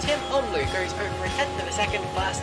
Tim Onlu goes over a tenth of a second fast.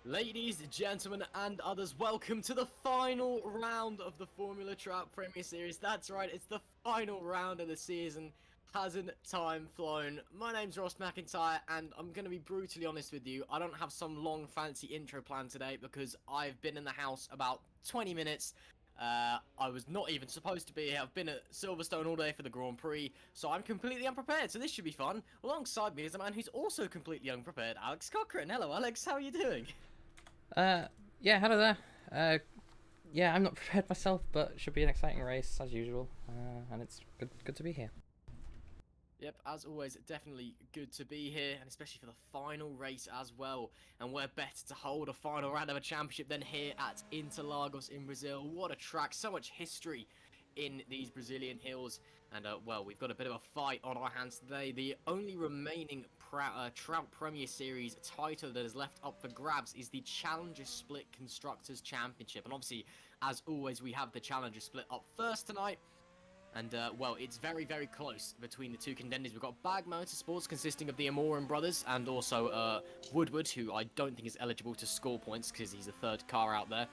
Ladies, gentlemen, and others, welcome to the final round of the Formula Trout Premier Series. That's right, it's the final round of the season. Hasn't time flown? My name's Ross McIntyre, and I'm going to be brutally honest with you. I don't have some long fancy intro plan today because I've been in the house about 20 minutes. I was not even supposed to be here. I've been at Silverstone all day for the Grand Prix, so I'm completely unprepared, so this should be fun. Alongside me is a man who's also completely unprepared, Alex Cochran. Hello, Alex, how are you doing? Yeah, hello there. Yeah, I'm not prepared myself, but it should be an exciting race as usual. And it's good to be here. Yep, as always, definitely good to be here, and especially for the final race as well. And we're better to hold a final round of a championship than here at Interlagos in Brazil. What a track, so much history in these Brazilian hills. And, well, we've got a bit of a fight on our hands today. The only remaining Trout Premier Series title that is left up for grabs is the Challenger Split Constructors Championship. And obviously, as always, we have the Challenger Split up first tonight. And, well, it's very, very close between the two contenders. We've got Bag Motorsports, consisting of the Amorim brothers, and also Woodward, who I don't think is eligible to score points because he's the third car out there.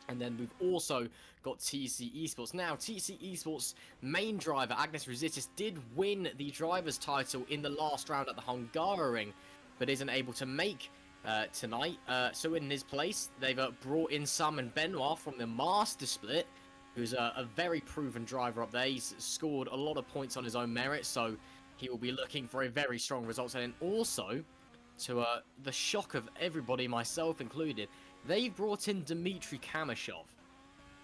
And then we've also got TC Esports. Now, TC Esports' main driver, Agnes Rositis, did win the driver's title in the last round at the Hungaroring, but isn't able to make tonight. So in his place, they've brought in Simon Benoit from the Master Split, who's a very proven driver up there. He's scored a lot of points on his own merit, so he will be looking for a very strong result. And also, to the shock of everybody, myself included, they brought in Dmitry Kamashov.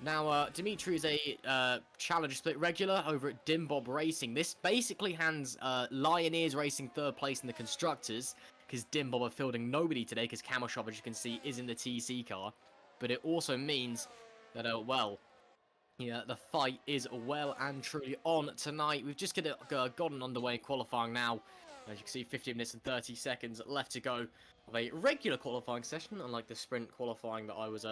Now, Dmitry is a Challenger Split regular over at Dimbob Racing. This basically hands Lioneers Racing third place in the Constructors, because Dimbob are fielding nobody today, because Kamashov, as you can see, is in the TC car. But it also means that, well, yeah, the fight is well and truly on tonight. We've just gotten underway in qualifying now. As you can see, 15 minutes and 30 seconds left to go of a regular qualifying session, unlike the sprint qualifying that I was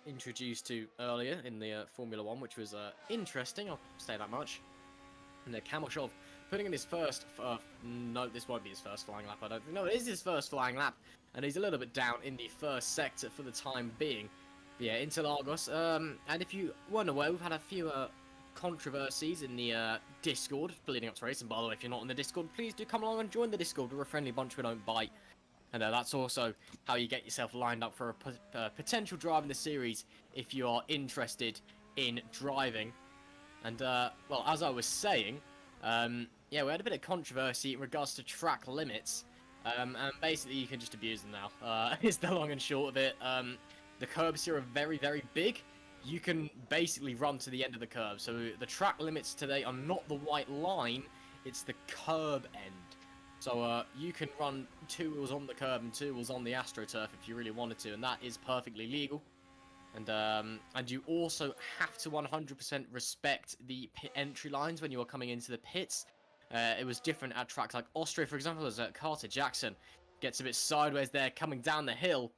introduced to earlier in the Formula 1, which was interesting, I'll say that much. And Kamashov putting in his first, no, this won't be his first flying lap, I don't think. No, it is his first flying lap, and he's a little bit down in the first sector for the time being. But yeah, Interlagos, and if you weren't aware, we've had a few controversies in the Discord leading up to race. And by the way, if you're not in the Discord, please do come along and join the Discord. We're a friendly bunch, we don't bite. And that's also how you get yourself lined up for a potential drive in the series if you are interested in driving. And, well, as I was saying, yeah, we had a bit of controversy in regards to track limits. And basically, you can just abuse them now, is the long and short of it. The curbs here are very, very big. You can basically run to the end of the curb. So the track limits today are not the white line, it's the curb end. So you can run 2 wheels on the curb and 2 wheels on the AstroTurf if you really wanted to, and that is perfectly legal. And you also have to 100% respect the pit entry lines when you are coming into the pits. It was different at tracks like Austria, for example, as Carter Jackson gets a bit sideways there coming down the hill.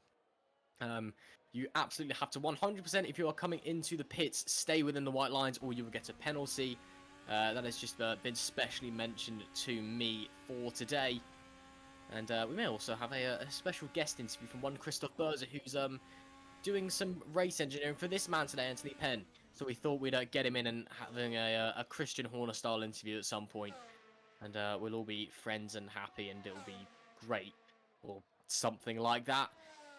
You absolutely have to 100%, if you are coming into the pits, stay within the white lines or you will get a penalty. That has just been specially mentioned to me for today. And we may also have a special guest interview from one Christoph Berzer, who's doing some race engineering for this man today, Anthony Penn. So we thought we'd get him in and having a Christian Horner style interview at some point. And we'll all be friends and happy and it'll be great. Or something like that.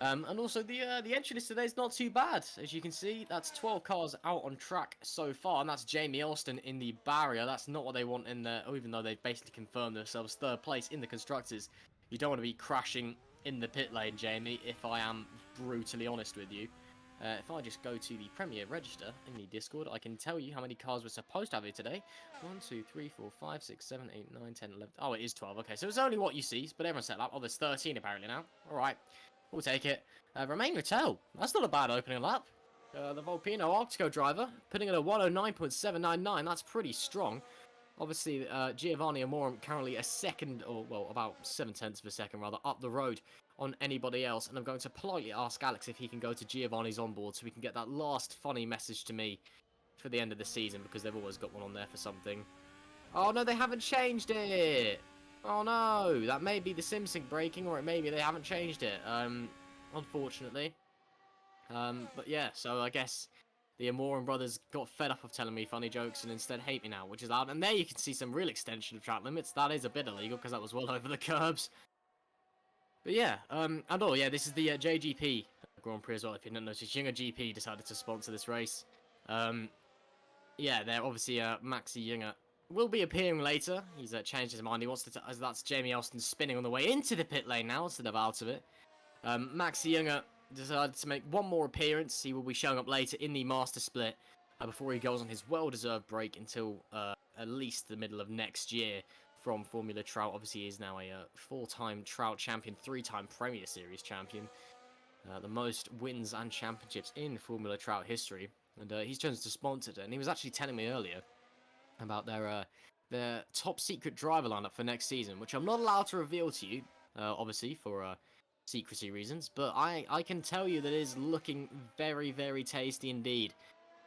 And also the entry list today is not too bad. As you can see, that's 12 cars out on track so far, and that's Jamie Alston in the barrier. That's not what they want in there, even though they've basically confirmed themselves third place in the Constructors. You don't want to be crashing in the pit lane, Jamie, if I am brutally honest with you. If I just go to the Premier Register in the Discord, I can tell you how many cars we're supposed to have here today. 1, 2, 3, 4, 5, 6, 7, 8, 9, 10, 11. Oh, it is 12. Okay, so it's only what you see, but everyone's set up. Oh, there's 13 apparently now. All right, we'll take it. Romain Rattel. That's not a bad opening lap. The Volpino Arctico driver, putting in a 109.799. That's pretty strong. Obviously, Giovanni Amorum currently a second, or well, about 7/10 of a second rather, up the road on anybody else. And I'm going to politely ask Alex if he can go to Giovanni's onboard so we can get that last funny message to me for the end of the season, because they've always got one on there for something. Oh no, they haven't changed it. Oh no, that may be the SimSync breaking, or it may be they haven't changed it. Unfortunately. But yeah, so I guess the Amorum brothers got fed up of telling me funny jokes and instead hate me now, which is loud. And there you can see some real extension of track limits. That is a bit illegal because that was well over the curbs. But yeah, and oh yeah, this is the JGP Grand Prix as well. If you didn't notice, Yinger GP decided to sponsor this race. Yeah, they're obviously Maxi Yinger will be appearing later. He's changed his mind. He wants to. As that's Jamie Austin spinning on the way into the pit lane now instead of out of it. Maxi Yinger decided to make one more appearance. He will be showing up later in the Master Split before he goes on his well-deserved break until at least the middle of next year from Formula Trout. Obviously, he is now a 4-time Trout champion, 3-time Premier Series champion. The most wins and championships in Formula Trout history. And he's chosen to sponsor it. And he was actually telling me earlier about their top secret driver lineup for next season, which I'm not allowed to reveal to you, obviously, for secrecy reasons, but I can tell you that it is looking very, very tasty indeed.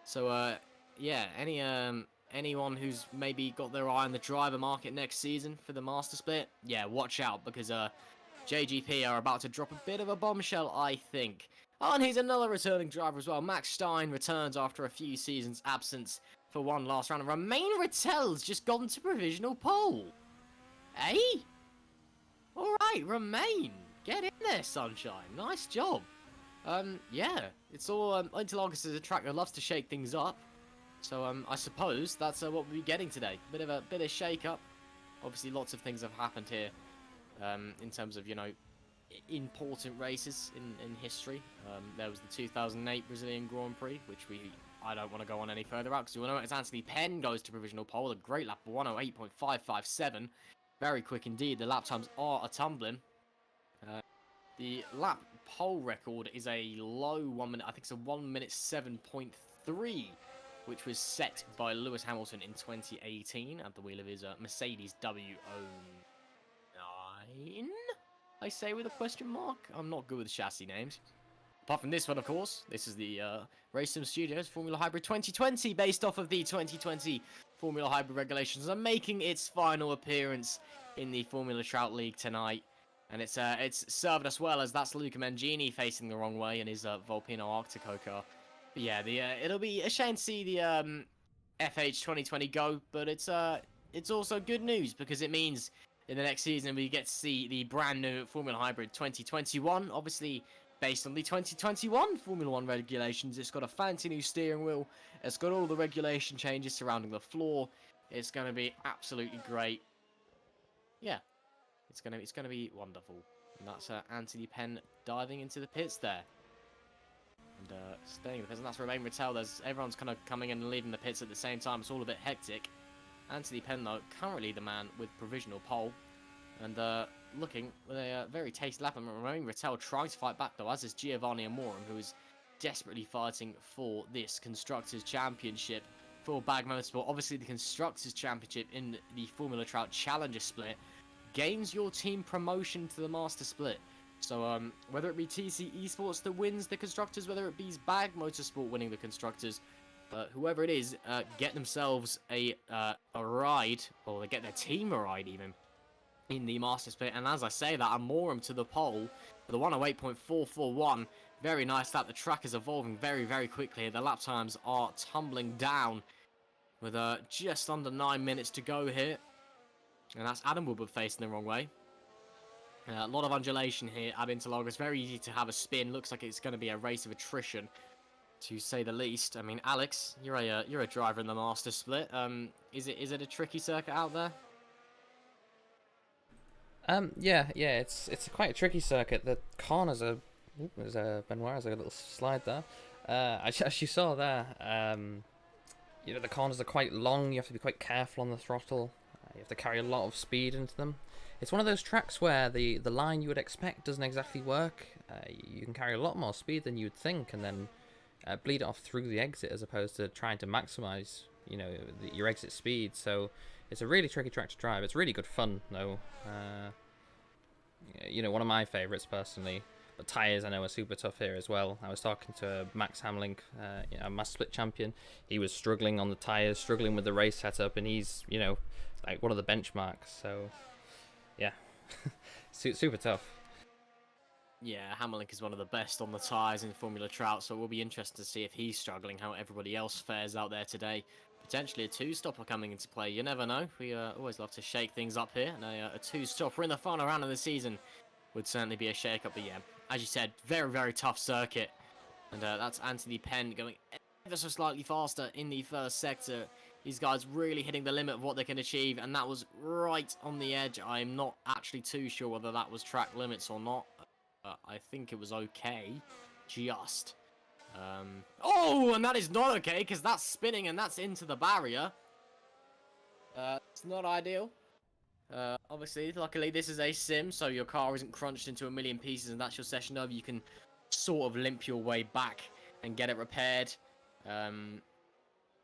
So yeah, anyone who's maybe got their eye on the driver market next season for the Master Split, yeah, watch out, because JGP are about to drop a bit of a bombshell, I think. Oh, and here's another returning driver as well. Max Stein returns after a few seasons absence for one last round. And Romain Rattel's just gone to provisional pole. Eh? Alright, Romain. Get in there, sunshine. Nice job. Yeah, it's all, Interlagos is a track that loves to shake things up. So, I suppose that's what we'll be getting today. Bit of shake-up. Obviously, lots of things have happened here, in terms of, you know, important races in history. There was the 2008 Brazilian Grand Prix, which I don't want to go on any further out, because you all know it's Anthony Penn goes to provisional pole. A great lap, 108.557. Very quick indeed. The lap times are a-tumbling. The lap pole record is a low 1 minute, I think it's a 1 minute 7.3, which was set by Lewis Hamilton in 2018 at the wheel of his Mercedes W09. I say with a question mark. I'm not good with chassis names. Apart from this one, of course, this is the Race Sim Studios Formula Hybrid 2020, based off of the 2020 Formula Hybrid regulations, and making its final appearance in the Formula Trout League tonight. And it's served us well, as that's Luca Mangini facing the wrong way in his Volpino Arctico car. But yeah, it'll be a shame to see the FH 2020 go, but it's also good news, because it means in the next season we get to see the brand new Formula Hybrid 2021, obviously based on the 2021 Formula 1 regulations. It's got a fancy new steering wheel. It's got all the regulation changes surrounding the floor. It's going to be absolutely great. Yeah. It's gonna be wonderful. And that's Anthony Penn diving into the pits there. And staying in the pits. And that's Romain Rattel. Everyone's kind of coming in and leaving the pits at the same time. It's all a bit hectic. Anthony Penn, though, currently the man with provisional pole. And looking with a very tasty lap. And Romain Rattel trying to fight back, though, as is Giovanni Amorum, who is desperately fighting for this Constructors' Championship for Bag Motorsport. Obviously, the Constructors' Championship in the Formula Trout Challenger Split gains your team promotion to the Master Split. So whether it be TC Esports that wins the Constructors, whether it be Bag Motorsport winning the Constructors, whoever it is, get themselves a ride, or they get their team a ride even, in the Master Split. And as I say that, Amorum to the pole for the 108.441. Very nice lap. The track is evolving very, very quickly. The lap times are tumbling down with just under 9 minutes to go here. And that's Adam Woodward facing the wrong way. A lot of undulation here at Interlagos. Very easy to have a spin. Looks like it's going to be a race of attrition, to say the least. I mean, Alex, you're a driver in the Master Split. Is it a tricky circuit out there? Yeah, it's quite a tricky circuit. The corners are, there's a Benoit has a little slide there. As you saw there, you know, the corners are quite long. You have to be quite careful on the throttle. You have to carry a lot of speed into them. It's one of those tracks where the line you would expect doesn't exactly work. You can carry a lot more speed than you would think, and then bleed it off through the exit as opposed to trying to maximize, you know, your exit speed. So it's a really tricky track to drive. It's really good fun though. You know, one of my favorites personally. But tyres, I know, are super tough here as well. I was talking to Max Hamlink, you know, my split champion. He was struggling on the tyres, struggling with the race setup, and he's, you know, like one of the benchmarks. So, yeah, super tough. Yeah, Hamlink is one of the best on the tyres in Formula Trout, so it will be interesting to see if he's struggling, how everybody else fares out there today. Potentially a two-stopper coming into play. You never know. We always love to shake things up here. And a two-stopper in the final round of the season would certainly be a shake-up. But yeah, as you said, very, very tough circuit. And that's Anthony Penn going ever so slightly faster in the first sector. These guys really hitting the limit of what they can achieve. And that was right on the edge. I'm not actually too sure whether that was track limits or not. I think it was okay. Just. Oh, and that is not okay because that's spinning and that's into the barrier. It's not ideal. Obviously, luckily this is a sim, so your car isn't crunched into a million pieces and that's your session over. You can sort of limp your way back and get it repaired.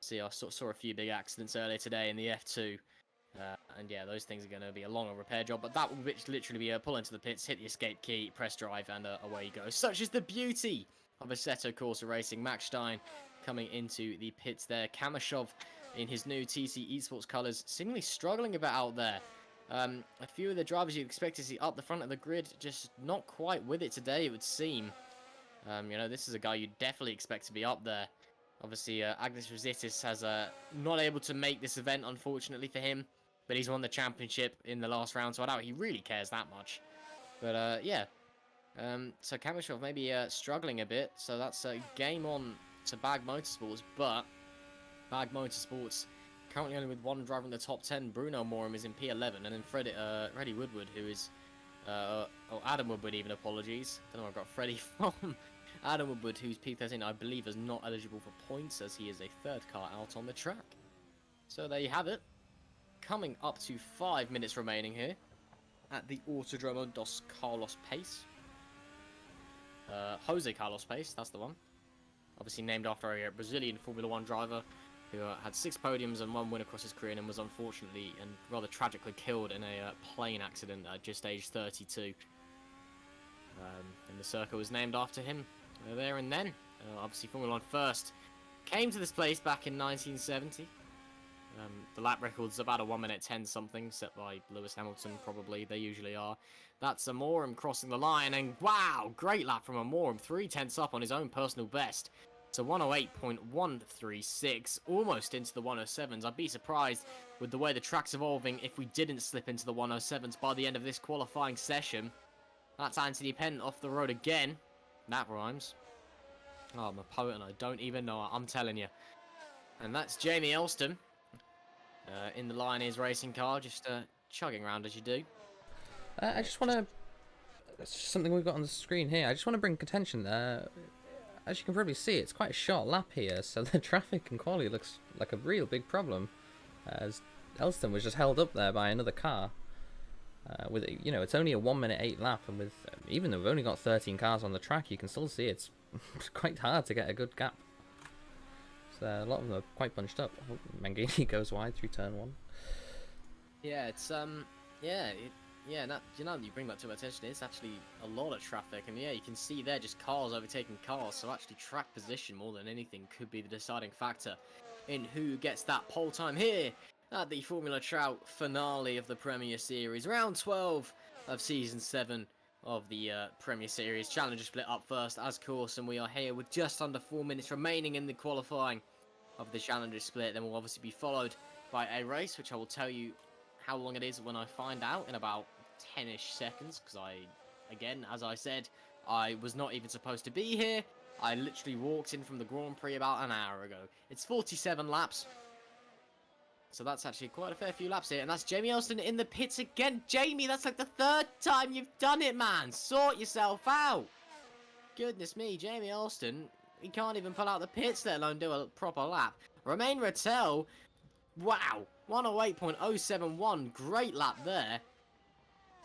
See, I saw a few big accidents earlier today in the F2. And yeah, those things are going to be a longer repair job, but that will literally be a pull into the pits, hit the escape key, press drive, and away you go. Such is the beauty of Assetto Corsa Racing. Max Stein coming into the pits there. Kamashov in his new TC Esports colours, seemingly struggling a bit out there. A few of the drivers you'd expect to see up the front of the grid, just not quite with it today, it would seem. You know, this is a guy you'd definitely expect to be up there. Obviously, Agnes Rositis has not able to make this event, unfortunately for him. But he's won the championship in the last round, so I doubt he really cares that much. But, yeah. So Kamashov maybe struggling a bit. So that's a game on to Bag Motorsports. But Bag Motorsports currently only with one driver in the top 10. Bruno Morum is in P11. And then Freddie Woodward, who is... Adam Woodward even, apologies. Don't know where I got Freddie from. Adam Woodward, who's P13, I believe is not eligible for points as he is a third car out on the track. So there you have it. Coming up to 5 minutes remaining here at the Autodromo dos Carlos Pace. Jose Carlos Pace, that's the one. Obviously named after a Brazilian Formula 1 driver who had 6 podiums and 1 win across his career and was unfortunately and rather tragically killed in a plane accident at just age 32. And the circuit was named after him there and then. Obviously Formula 1 first came to this place back in 1970. The lap record's about a 1 minute 10 something, set by Lewis Hamilton, probably. They usually are. That's Amorim crossing the line, and wow, great lap from Amorim. 3/10 up on his own personal best. So 108.136, almost into the 107s. I'd be surprised with the way the track's evolving if we didn't slip into the 107s by the end of this qualifying session. That's Anthony Penn off the road again. That rhymes. Oh, I'm a poet and I don't even know it, I'm telling you. And that's Jamie Elston. In the Lioness racing car, just chugging around as you do. I just want to... That's just something we've got on the screen here. I just want to bring contention. As you can probably see, it's quite a short lap here, so the traffic and quality looks like a real big problem. As Elston was just held up there by another car. With you know, it's only a 1 minute 8 lap, and with even though we've only got 13 cars on the track, you can still see it's quite hard to get a good gap. So a lot of them are quite bunched up. I hope Mangini goes wide through turn 1. Yeah, it's now you bring that to my attention, it's actually a lot of traffic, and yeah, you can see there just cars overtaking cars. So actually, track position more than anything could be the deciding factor in who gets that pole time here at the Formula Trout finale of the Premier Series, round 12 of season 7 of the Premier Series. Challenger split up first, as course, and we are here with just under 4 minutes remaining in the qualifying of the Challenger split. Then we'll obviously be followed by a race, which I will tell you how long it is when I find out in about 10-ish seconds, because again, as I said, I was not even supposed to be here. I literally walked in from the Grand Prix about an hour ago. It's 47 laps. So that's actually quite a fair few laps here. And that's Jamie Elston in the pits again. Jamie, that's like the 3rd time you've done it, man. Sort yourself out. Goodness me, Jamie Elston He can't even pull out the pits, let alone do a proper lap. Romain Rattel, wow, 108.071, great lap there.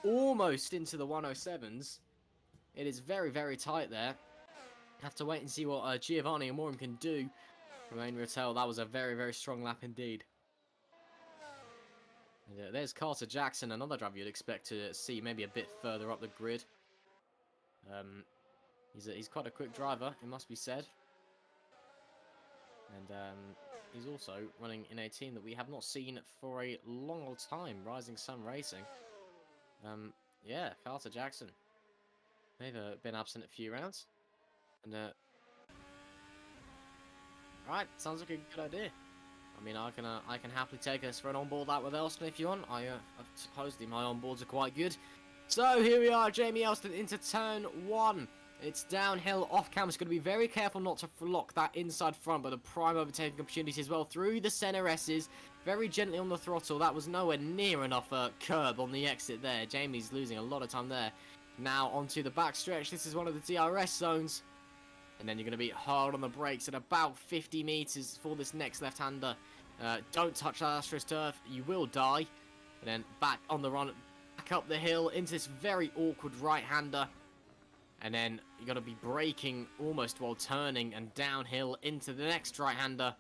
Almost into the 107s. It is very, very tight there. Have to wait and see what Giovanni Amorim can do. Romain Rattel, that was a very, very strong lap indeed. And, there's Carter Jackson, another driver you'd expect to see maybe a bit further up the grid. He's quite a quick driver, it must be said. And he's also running in a team that we have not seen for a long old time, Rising Sun Racing. Yeah, Carter Jackson. They've been absent a few rounds. And, right, sounds like a good idea. I mean, I can happily take us for an onboard lap with Elston if you want. Supposedly my onboards are quite good. So here we are, Jamie Elston into turn 1. It's downhill off camera. It's going to be very careful not to lock that inside front, but a prime overtaking opportunity as well through the center S's. Very gently on the throttle. That was nowhere near enough curb on the exit there. Jamie's losing a lot of time there. Now onto the back stretch. This is one of the DRS zones. And then you're going to be hard on the brakes at about 50 meters for this next left-hander. Don't touch that AstroTurf. You will die. And then back on the run, back up the hill into this very awkward right-hander. And then you got to be braking almost while turning and downhill into the next right-hander.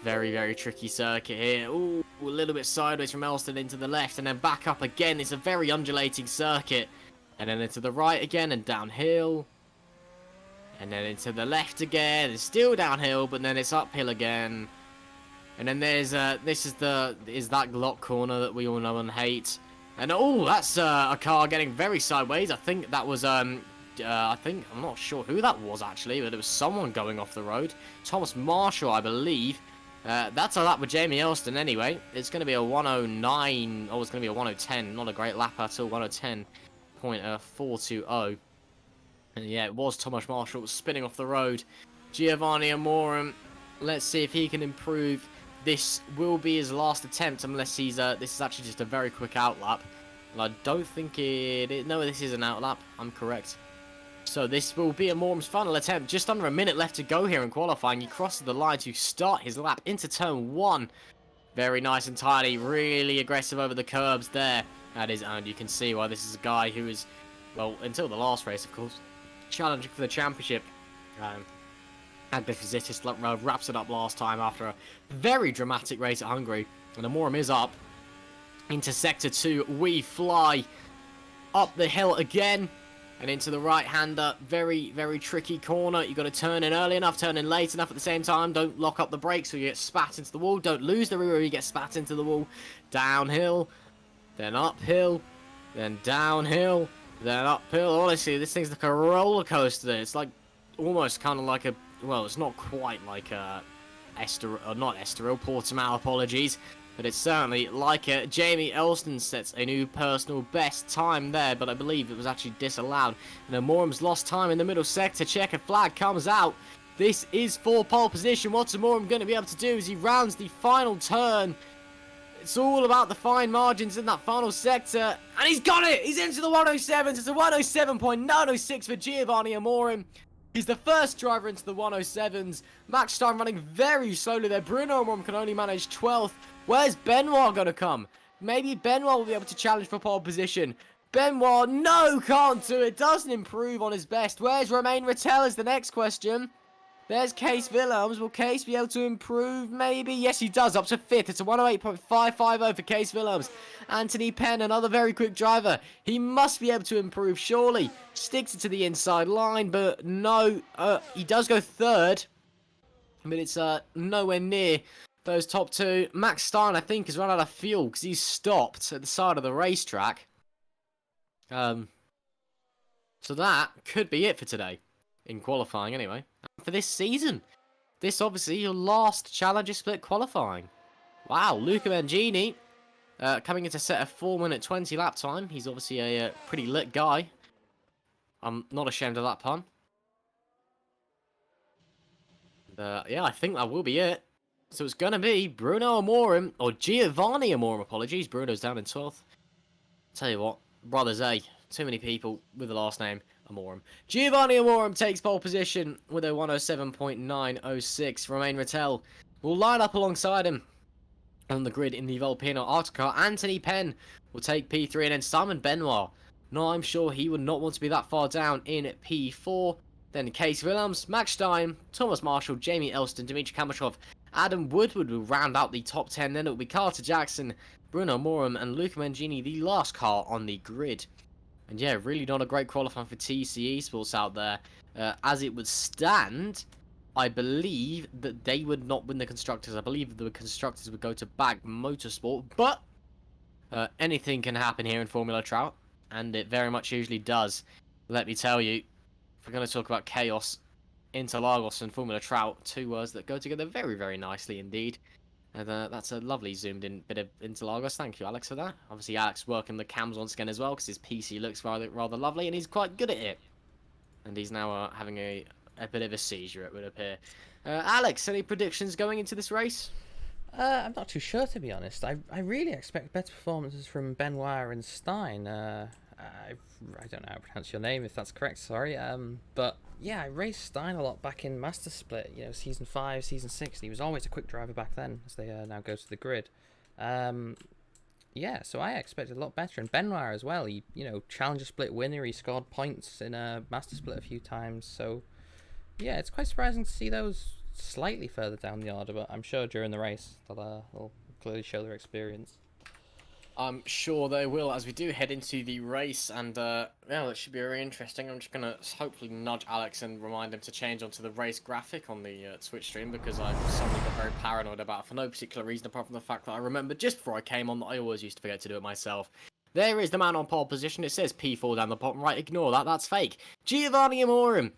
Very, very tricky circuit here. Ooh, a little bit sideways from Elston into the left and then back up again. It's a very undulating circuit. And then into the right again and downhill. And then into the left again. It's still downhill, but then it's uphill again. And then there's this is that lock corner that we all know and hate. And oh, that's a car getting very sideways. I think that was I'm not sure who that was actually, but it was someone going off the road. Thomas Marshall, I believe. That's a lap with Jamie Elston anyway. It's going to be a 109. Oh, it's going to be a 110. Not a great lap at all. 110.420. And yeah, it was Thomas Marshall spinning off the road. Giovanni Amorim. Let's see if he can improve. This will be his last attempt unless he's this is actually just a very quick outlap. And I don't think it is. No, this is an outlap. I'm correct. So this will be Amorim's final attempt. Just under a minute left to go here in qualifying. He crosses the line to start his lap into turn 1. Very nice and tidy. Really aggressive over the curbs there. That is, and you can see why this is a guy who is, well, until the last race, of course, challenging for the championship. Agdefizis wraps it up last time after a very dramatic race at Hungary. And Amorim is up into Sector 2. We fly up the hill again and into the right-hander. Very, very tricky corner. You've got to turn in early enough, turn in late enough at the same time. Don't lock up the brakes or you get spat into the wall. Don't lose the rear or you get spat into the wall. Downhill, then uphill, then downhill, then uphill. Honestly, this thing's like a roller coaster. It's like almost kind of like a, well, it's not quite like a not Estoril, Portimao, apologies, but it's certainly like a Jamie Elston sets a new personal best time there, but I believe it was actually disallowed. And Amorim's lost time in the middle sector. Checkered flag comes out. This is for pole position. What's Amorim going to be able to do as he rounds the final turn? It's all about the fine margins in that final sector. And he's got it! He's into the 107s. It's a 107.906 for Giovanni Amorim. He's the first driver into the 107s. Max Stein running very slowly there. Bruno Amorim can only manage 12th. Where's Benoit going to come? Maybe Benoit will be able to challenge for pole position. Benoit, no, can't do it. Doesn't improve on his best. Where's Romain Rattel is the next question. There's Case Willems. Will Case be able to improve? Maybe. Yes, he does. Up to 5th. It's a 108.550 for Case Willems. Anthony Penn, another very quick driver. He must be able to improve, surely. Sticks it to the inside line, but no. He does go 3rd. But it's nowhere near those top 2. Max Stein, I think, has run out of fuel because he's stopped at the side of the racetrack. So that could be it for today. In qualifying, anyway. For this season. This, obviously, your last Challenger Split qualifying. Wow, Luca Mangini coming into set a 4-minute 20 lap time. He's obviously a pretty lit guy. I'm not ashamed of that pun. Yeah, I think that will be it. So it's going to be Bruno Amorim, or Giovanni Amorim, apologies. Bruno's down in 12th. Tell you what, brothers, too many people with the last name. Amorim. Giovanni Amorim takes pole position with a 107.906. Romain Rattel will line up alongside him on the grid in the Volpino Arctic. Anthony Penn will take P3, and then Simon Benoit. No, I'm sure he would not want to be that far down in P4. Then Case Willems, Max Stein, Thomas Marshall, Jamie Elston, Dmitry Kamashov, Adam Woodward will round out the top 10. Then it will be Carter Jackson, Bruno Morum, and Luca Mangini, the last car on the grid. And yeah, really not a great qualifying for TCE Sports out there. As it would stand, I believe that they would not win the Constructors. I believe the Constructors would go to Bag Motorsport. But anything can happen here in Formula Trout. And it very much usually does. Let me tell you, if we're going to talk about chaos, Interlagos and Formula Trout, two words that go together very, very nicely indeed. And that's a lovely zoomed-in bit of Interlagos. Thank you, Alex, for that. Obviously, Alex working the cams once again as well, because his PC looks rather lovely, and he's quite good at it. And he's now having a bit of a seizure, it would appear. Alex, any predictions going into this race? I'm not too sure, to be honest. I really expect better performances from Benoit and Stein. I don't know how to pronounce your name, if that's correct, sorry. But yeah, I raced Stein a lot back in Master Split, you know, Season 5, Season 6. He was always a quick driver back then, as they now go to the grid. Yeah, so I expected a lot better. And Benoit as well, he, you know, Challenger Split winner, he scored points in a Master Split a few times. So yeah, it's quite surprising to see those slightly further down the order, but I'm sure during the race they'll clearly show their experience. I'm sure they will, as we do head into the race, and yeah, that should be very interesting. I'm just going to hopefully nudge Alex and remind him to change onto the race graphic on the Twitch stream, because I suddenly got very paranoid about it for no particular reason, apart from the fact that I remembered just before I came on that I always used to forget to do it myself. There is the man on pole position. It says P4 down the bottom right. Ignore that. That's fake. Giovanni Amorim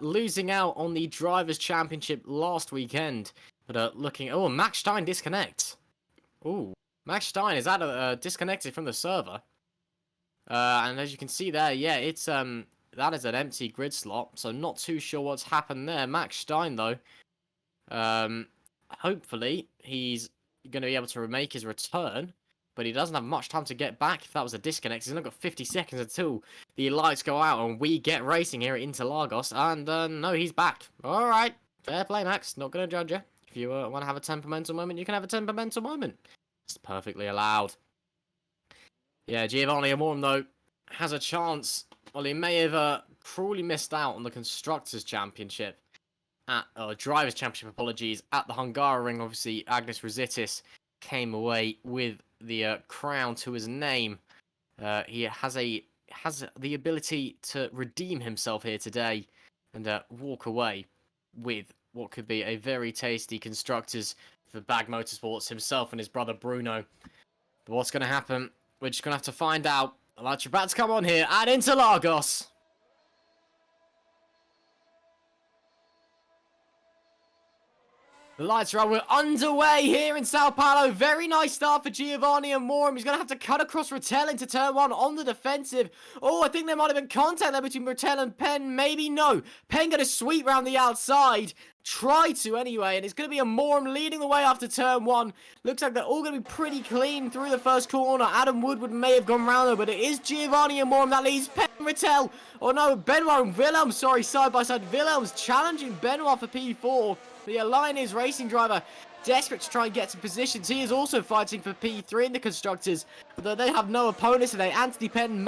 losing out on the Drivers' Championship last weekend. But looking... Oh, Max Stein disconnects. Ooh. Max Stein is disconnected from the server. And as you can see there, yeah, it's that is an empty grid slot. So not too sure what's happened there. Max Stein, though, hopefully he's going to be able to make his return. But he doesn't have much time to get back if that was a disconnect. He's only got 50 seconds until the lights go out and we get racing here at Interlagos. And no, he's back. All right. Fair play, Max. Not going to judge you. If you want to have a temperamental moment, you can have a temperamental moment. It's perfectly allowed. Yeah, Giovanni Amorim, though, has a chance. Well, he may have cruelly missed out on the Constructors' Championship. Drivers' Championship, apologies. At the Hungaroring, obviously, Agnes Rositis came away with the crown to his name. He has the ability to redeem himself here today and walk away with what could be a very tasty Constructors for Bag Motorsports himself and his brother Bruno. But what's going to happen? We're just going to have to find out. The lights are about to come on here at Interlagos. The lights are on. We're underway here in Sao Paulo. Very nice start for Giovanni Amorim. He's going to have to cut across Rattel into turn one on the defensive. Oh, I think there might have been contact there between Rattel and Penn. Maybe no. Penn going to sweep round the outside. Try to anyway. And it's going to be Amorim leading the way after turn one. Looks like they're all going to be pretty clean through the first corner. Adam Woodward may have gone round though, but it is Giovanni Amorim that leads Penn Rattel. Oh no, Benoit and Willems, sorry, side by side. Willems challenging Benoit for P4. The Alliance racing driver desperate to try and get to positions. He is also fighting for P3 in the Constructors, although they have no opponents today. Anthony Penn,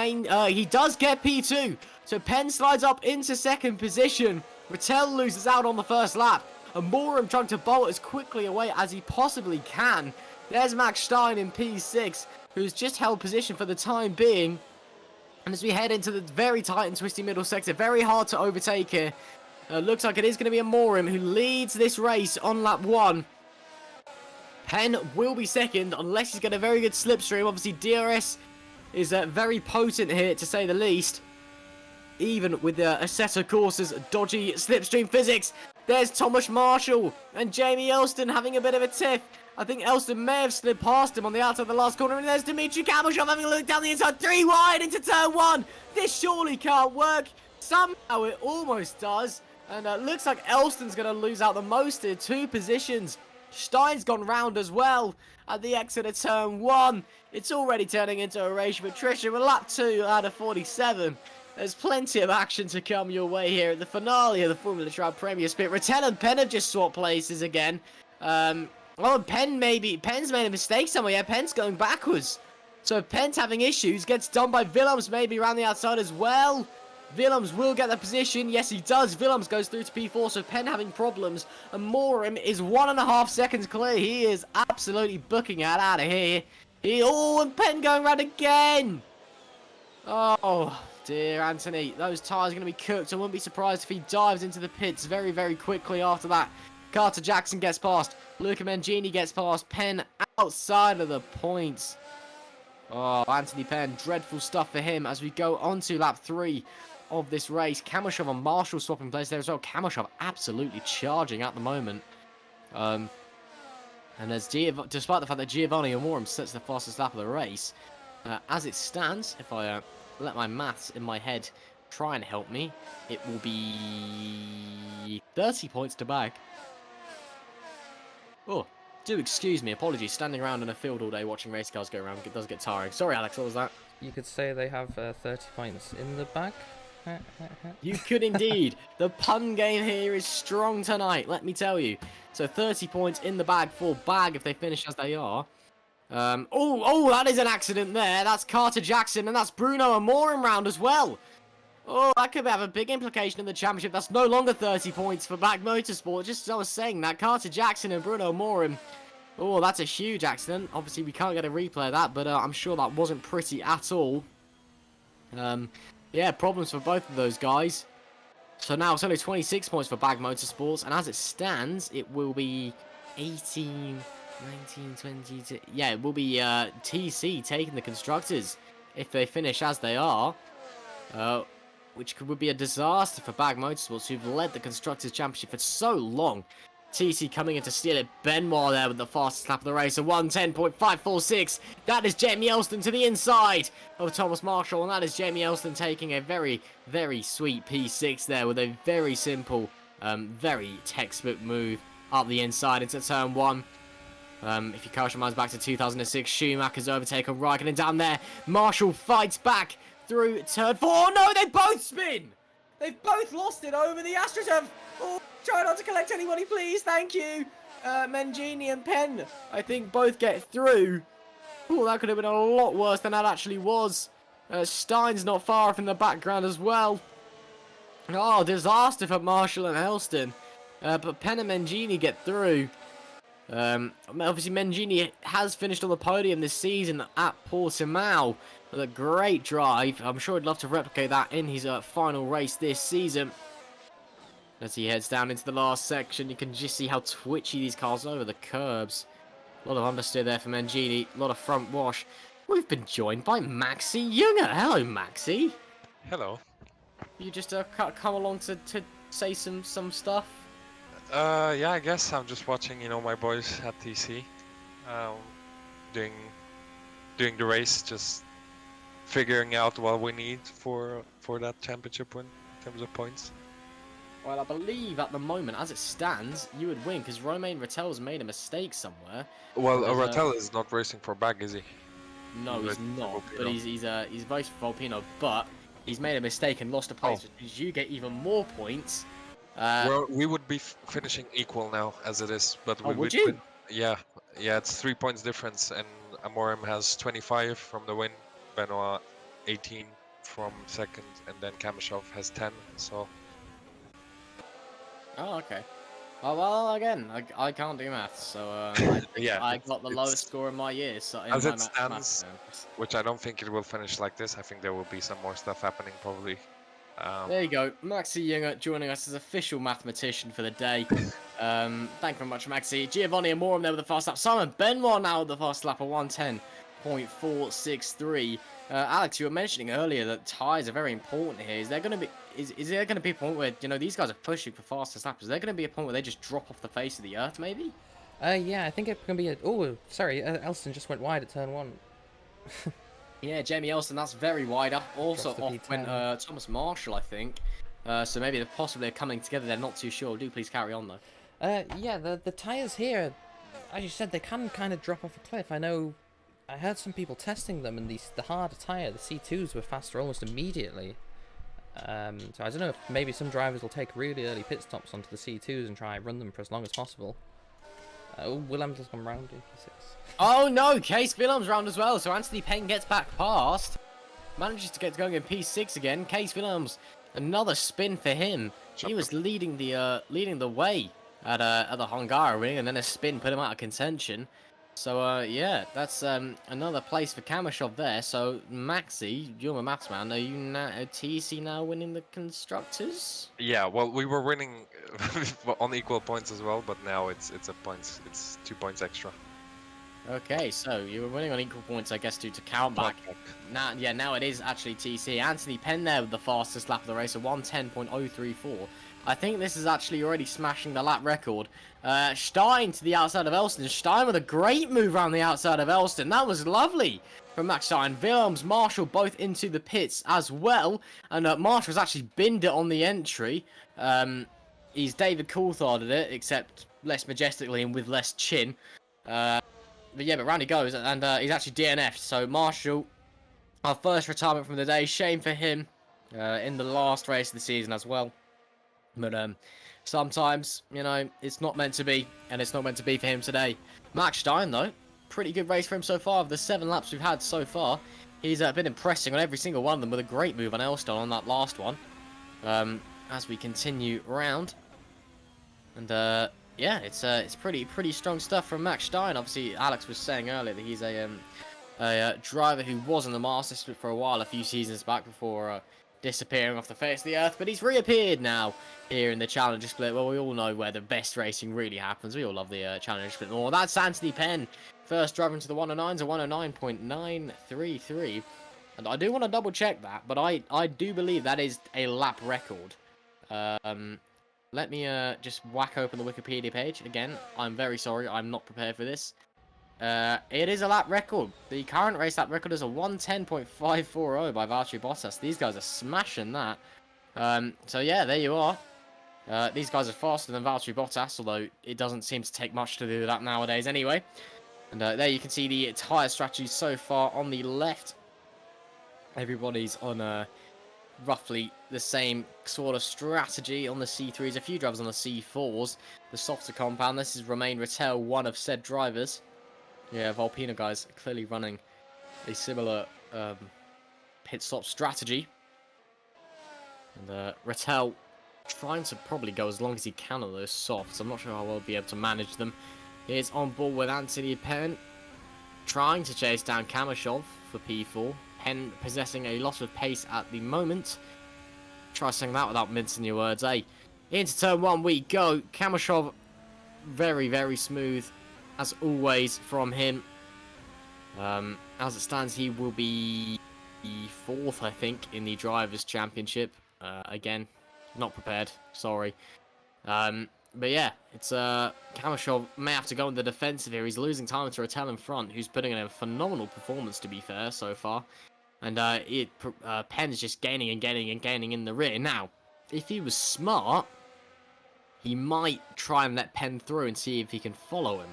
he does get P2. So Penn slides up into second position. Rattel loses out on the first lap. And Morum trying to bolt as quickly away as he possibly can. There's Max Stein in P6, who's just held position for the time being. And as we head into the very tight and twisty middle sector, very hard to overtake here. Looks like it is going to be Amorim who leads this race on lap 1. Penn will be second unless he's got a very good slipstream. Obviously, DRS is very potent here, to say the least. Even with the Assetto Corsa's dodgy slipstream physics. There's Thomas Marshall and Jamie Elston having a bit of a tiff. I think Elston may have slid past him on the outside of the last corner. And there's Dmitry Kamashov having a look down the inside. 3 wide into turn 1. This surely can't work. Somehow it almost does. And looks like Elston's going to lose out the most here. 2 positions. Stein's gone round as well at the exit of turn 1. It's already turning into a race of attrition with lap 2 out of 47. There's plenty of action to come your way here at the finale of the Formula Trout Premier Split. Rattel and Penn have just swapped places again. Oh, Pen's made a mistake somewhere. Yeah, Penn's going backwards. So Penn's having issues. Gets done by Willems maybe around the outside as well. Willems will get the position. Yes, he does. Willems goes through to P4, so Penn having problems. And Morim is 1.5 seconds clear. He is absolutely booking it out of here. Oh, and Penn going round again. Oh, dear Anthony. Those tyres are going to be cooked. I wouldn't be surprised if he dives into the pits very, very quickly after that. Carter Jackson gets past. Luca Mangini gets past. Penn outside of the points. Oh, Anthony Penn. Dreadful stuff for him as we go on to lap 3 of this race. Kamashov and Marshall swapping place there as well. Kamashov absolutely charging at the moment. And as despite the fact that Giovanni Amorim sets the fastest lap of the race, as it stands, if I let my maths in my head try and help me, it will be 30 points to bag. Oh, do excuse me, apologies. Standing around in a field all day watching race cars go around does get tiring. Sorry, Alex, what was that? You could say they have 30 points in the bag. You could indeed. The pun game here is strong tonight, let me tell you. So 30 points in the bag for Bag if they finish as they are. Oh, that is an accident there. That's Carter Jackson and that's Bruno Amorim round as well. Oh, that could have a big implication in the championship. That's no longer 30 points for Bag Motorsport. Just as I was saying that, Carter Jackson and Bruno Amorim. Oh, that's a huge accident. Obviously, we can't get a replay of that, but I'm sure that wasn't pretty at all. Yeah, problems for both of those guys. So now it's only 26 points for Bag Motorsports, and as it stands, it will be 18, 19, 20... Yeah, it will be TC taking the Constructors if they finish as they are. Which would be a disaster for Bag Motorsports, who've led the Constructors' Championship for so long. TC coming in to steal it. Benoit there with the fastest lap of the race, a 1:10.546. That is Jamie Elston to the inside of Thomas Marshall, and that is Jamie Elston taking a very, very sweet P6 there with a very simple, very textbook move up the inside into turn 1. If your caution minds back to 2006, Schumacher's overtaken Raikkonen down there. Marshall fights back through turn 4. Oh no, they both spin! They've both lost it over the AstroTurf. Oh, try not to collect anybody, please. Thank you. Mangini and Penn, I think, both get through. Oh, that could have been a lot worse than that actually was. Stein's not far off in the background as well. Oh, disaster for Marshall and Elston. But Penn and Mangini get through. Obviously, Mangini has finished on the podium this season at Portimao with a great drive. I'm sure he'd love to replicate that in his final race this season. As he heads down into the last section, you can just see how twitchy these cars are over the curbs. A lot of understeer there for Mangini, a lot of front wash. We've been joined by Maxi Junger. Hello, Maxi. Hello. You just come along to say some stuff? Yeah, I guess I'm just watching, my boys at TC, doing the race, just figuring out what we need for that championship win in terms of points. Well, I believe at the moment, as it stands, you would win because Romain Rattel's made a mistake somewhere. Well, Rattel is not racing for Bag, is he? No, he's not. But he's racing for Volpino, but he's made a mistake and lost a place, which means you get even more points. Well, we would be finishing equal now as it is, but we would you? Win. Yeah, it's 3 points difference, and Amorim has 25 from the win, Benoit 18 from second, and then Kamashov has 10. So. Oh, okay. Oh, well, again, I can't do maths, so yeah, I got the lowest score in my year. So in as my it stands, which I don't think it will finish like this. I think there will be some more stuff happening probably. There you go, Maxi Junger joining us as official mathematician for the day. Thank you very much, Maxi. Giovanni Amorim there with the fast lap. Simon Benoit now with the fast lap of 1:10.463. Alex, you were mentioning earlier that tyres are very important here. Is there going to be a point where these guys are pushing for fastest laps? Is there going to be a point where they just drop off the face of the earth, maybe? Yeah, I think it can be a... Oh, sorry, Elston just went wide at turn 1. Yeah, Jamie Elston, that's very wide up. Also off went Thomas Marshall, I think. So maybe they're possibly coming together. They're not too sure. Do please carry on, though. Yeah, the tyres here, as you said, they can kind of drop off a cliff. I heard some people testing them, and the harder tyre, the C2s, were faster almost immediately. So I don't know if maybe some drivers will take really early pit stops onto the C2s and try and run them for as long as possible. Williams has gone round P6. Oh no, Case Willems round as well. So Anthony Penn gets back past. Manages to get going in P6 again. Case Willems, another spin for him. He was leading the way at the Hungaroring, and then a spin put him out of contention. So yeah, that's another place for Kamashov there. So Maxi, you're my maths man. Are you now TC now winning the constructors? Yeah, well, we were winning on equal points as well, but now it's 2 points extra. Okay, so you were winning on equal points, I guess, due to countback. Now it is actually TC. Anthony Penn there with the fastest lap of the race, a 1:10.034. I think this is actually already smashing the lap record. Stein to the outside of Elston. Stein with a great move around the outside of Elston. That was lovely from Max Stein. Willems, Marshall both into the pits as well. And Marshall's actually binned it on the entry. He's David Coultharded it, except less majestically and with less chin. But yeah, but round he goes, and he's actually DNF'd. So Marshall, our first retirement from the day. Shame for him in the last race of the season as well. But sometimes, you know, it's not meant to be, and it's not meant to be for him today. Max Stein, though, pretty good race for him so far. Of the 7 laps we've had so far, he's been impressing on every single one of them with a great move on Elston on that last one. As we continue round. And yeah, it's pretty strong stuff from Max Stein. Obviously, Alex was saying earlier that he's a driver who was in the Masters Split for a while, a few seasons back before disappearing off the face of the earth. But he's reappeared now here in the Challenger Split. Well, we all know where the best racing really happens. We all love the Challenger Split more. That's Anthony Penn, first driver into the 109s, a 109.933. And I do want to double check that, but I do believe that is a lap record. Let me just whack open the Wikipedia page. Again, I'm very sorry, I'm not prepared for this. It is a lap record. The current race lap record is a 1:10.540 by Valtteri Bottas. These guys are smashing that. So yeah, there you are. These guys are faster than Valtteri Bottas, although it doesn't seem to take much to do that nowadays anyway. And there you can see the tyre strategy so far on the left. Everybody's on roughly the same sort of strategy on the C3s. A few drivers on the C4s. The softer compound. This is Romain Rattel, one of said drivers. Yeah, Volpino guys clearly running a similar pit stop strategy. And Rattel trying to probably go as long as he can on those softs. I'm not sure how well he'll be able to manage them. He's on board with Anthony Penn, trying to chase down Kamashov for P4. Penn possessing a lot of pace at the moment. Try saying that without mincing your words, eh? Into turn 1 we go. Kamashov, very, very smooth, as always, from him. As it stands, he will be 4th, I think, in the Drivers' Championship. Again, not prepared, sorry. But yeah, it's Kamashov may have to go on the defensive here. He's losing time to Rattel in front, who's putting in a phenomenal performance, to be fair, so far. And Penn's just gaining and gaining and gaining in the rear. Now, if he was smart, he might try and let Penn through and see if he can follow him.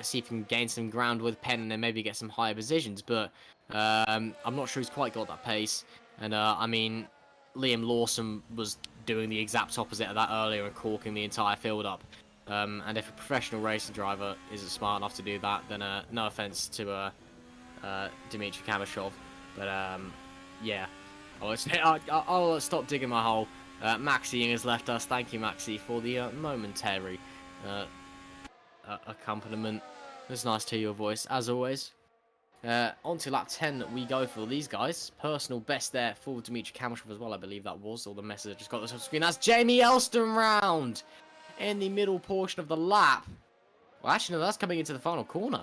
See if he can gain some ground with Penn and then maybe get some higher positions. But I'm not sure he's quite got that pace. And I mean, Liam Lawson was doing the exact opposite of that earlier and corking the entire field up. And if a professional racing driver isn't smart enough to do that, then no offense to Dmitry Kamashov. But yeah, I'll stop digging my hole. Maxi has left us. Thank you, Maxi, for the momentary accompaniment. It's nice to hear your voice, as always. On to lap 10 we go for these guys. Personal best there for Dmitry Kamashov as well, I believe that was. Or the message I just got this on screen. That's Jamie Elston round in the middle portion of the lap. Well, actually, no, that's coming into the final corner.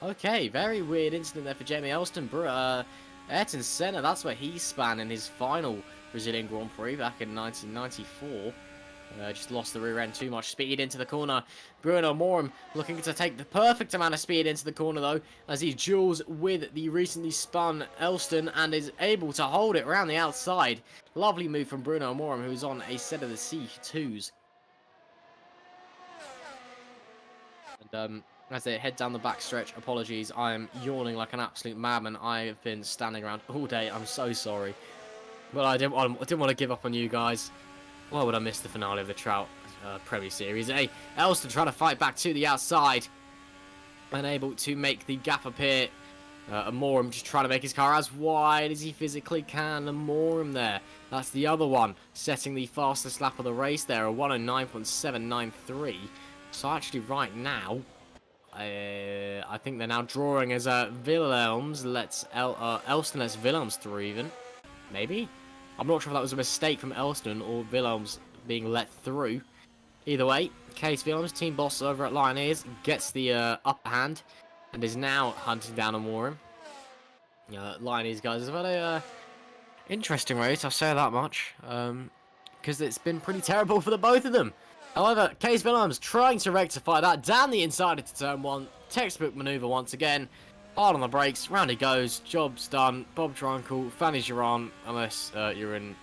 Okay, very weird incident there for Jamie Elston. Ayrton Senna, that's where he span in his final Brazilian Grand Prix back in 1994. Just lost the rear end, too much speed into the corner. Bruno Morum looking to take the perfect amount of speed into the corner, though, as he duels with the recently spun Elston and is able to hold it around the outside. Lovely move from Bruno Morum, who's on a set of the C2s. And as they head down the back stretch, apologies, I am yawning like an absolute madman. I have been standing around all day. I'm so sorry. But I didn't want to give up on you guys. Why would I miss the finale of the Trout Prix Series A? Elston trying to fight back to the outside. Unable to make the gap appear. Amorim just trying to make his car as wide as he physically can. Amorim there. That's the other one. Setting the fastest lap of the race there. A 109.793. So actually right now, I think they're now drawing as Wilhelms. Elston lets Wilhelms through even. Maybe? I'm not sure if that was a mistake from Elston or Wilhelms being let through. Either way, Case Wilhelms, team boss over at Lioneers, gets the upper hand and is now hunting down Amorim. Lioneers guys have had a interesting race, I'll say that much. Because it's been pretty terrible for the both of them. However, Case Wilhelms trying to rectify that down the inside into turn 1. Textbook maneuver once again. Hard on the brakes, round he goes, job's done. Bob Drunkle, Fanny Giron, unless you're in...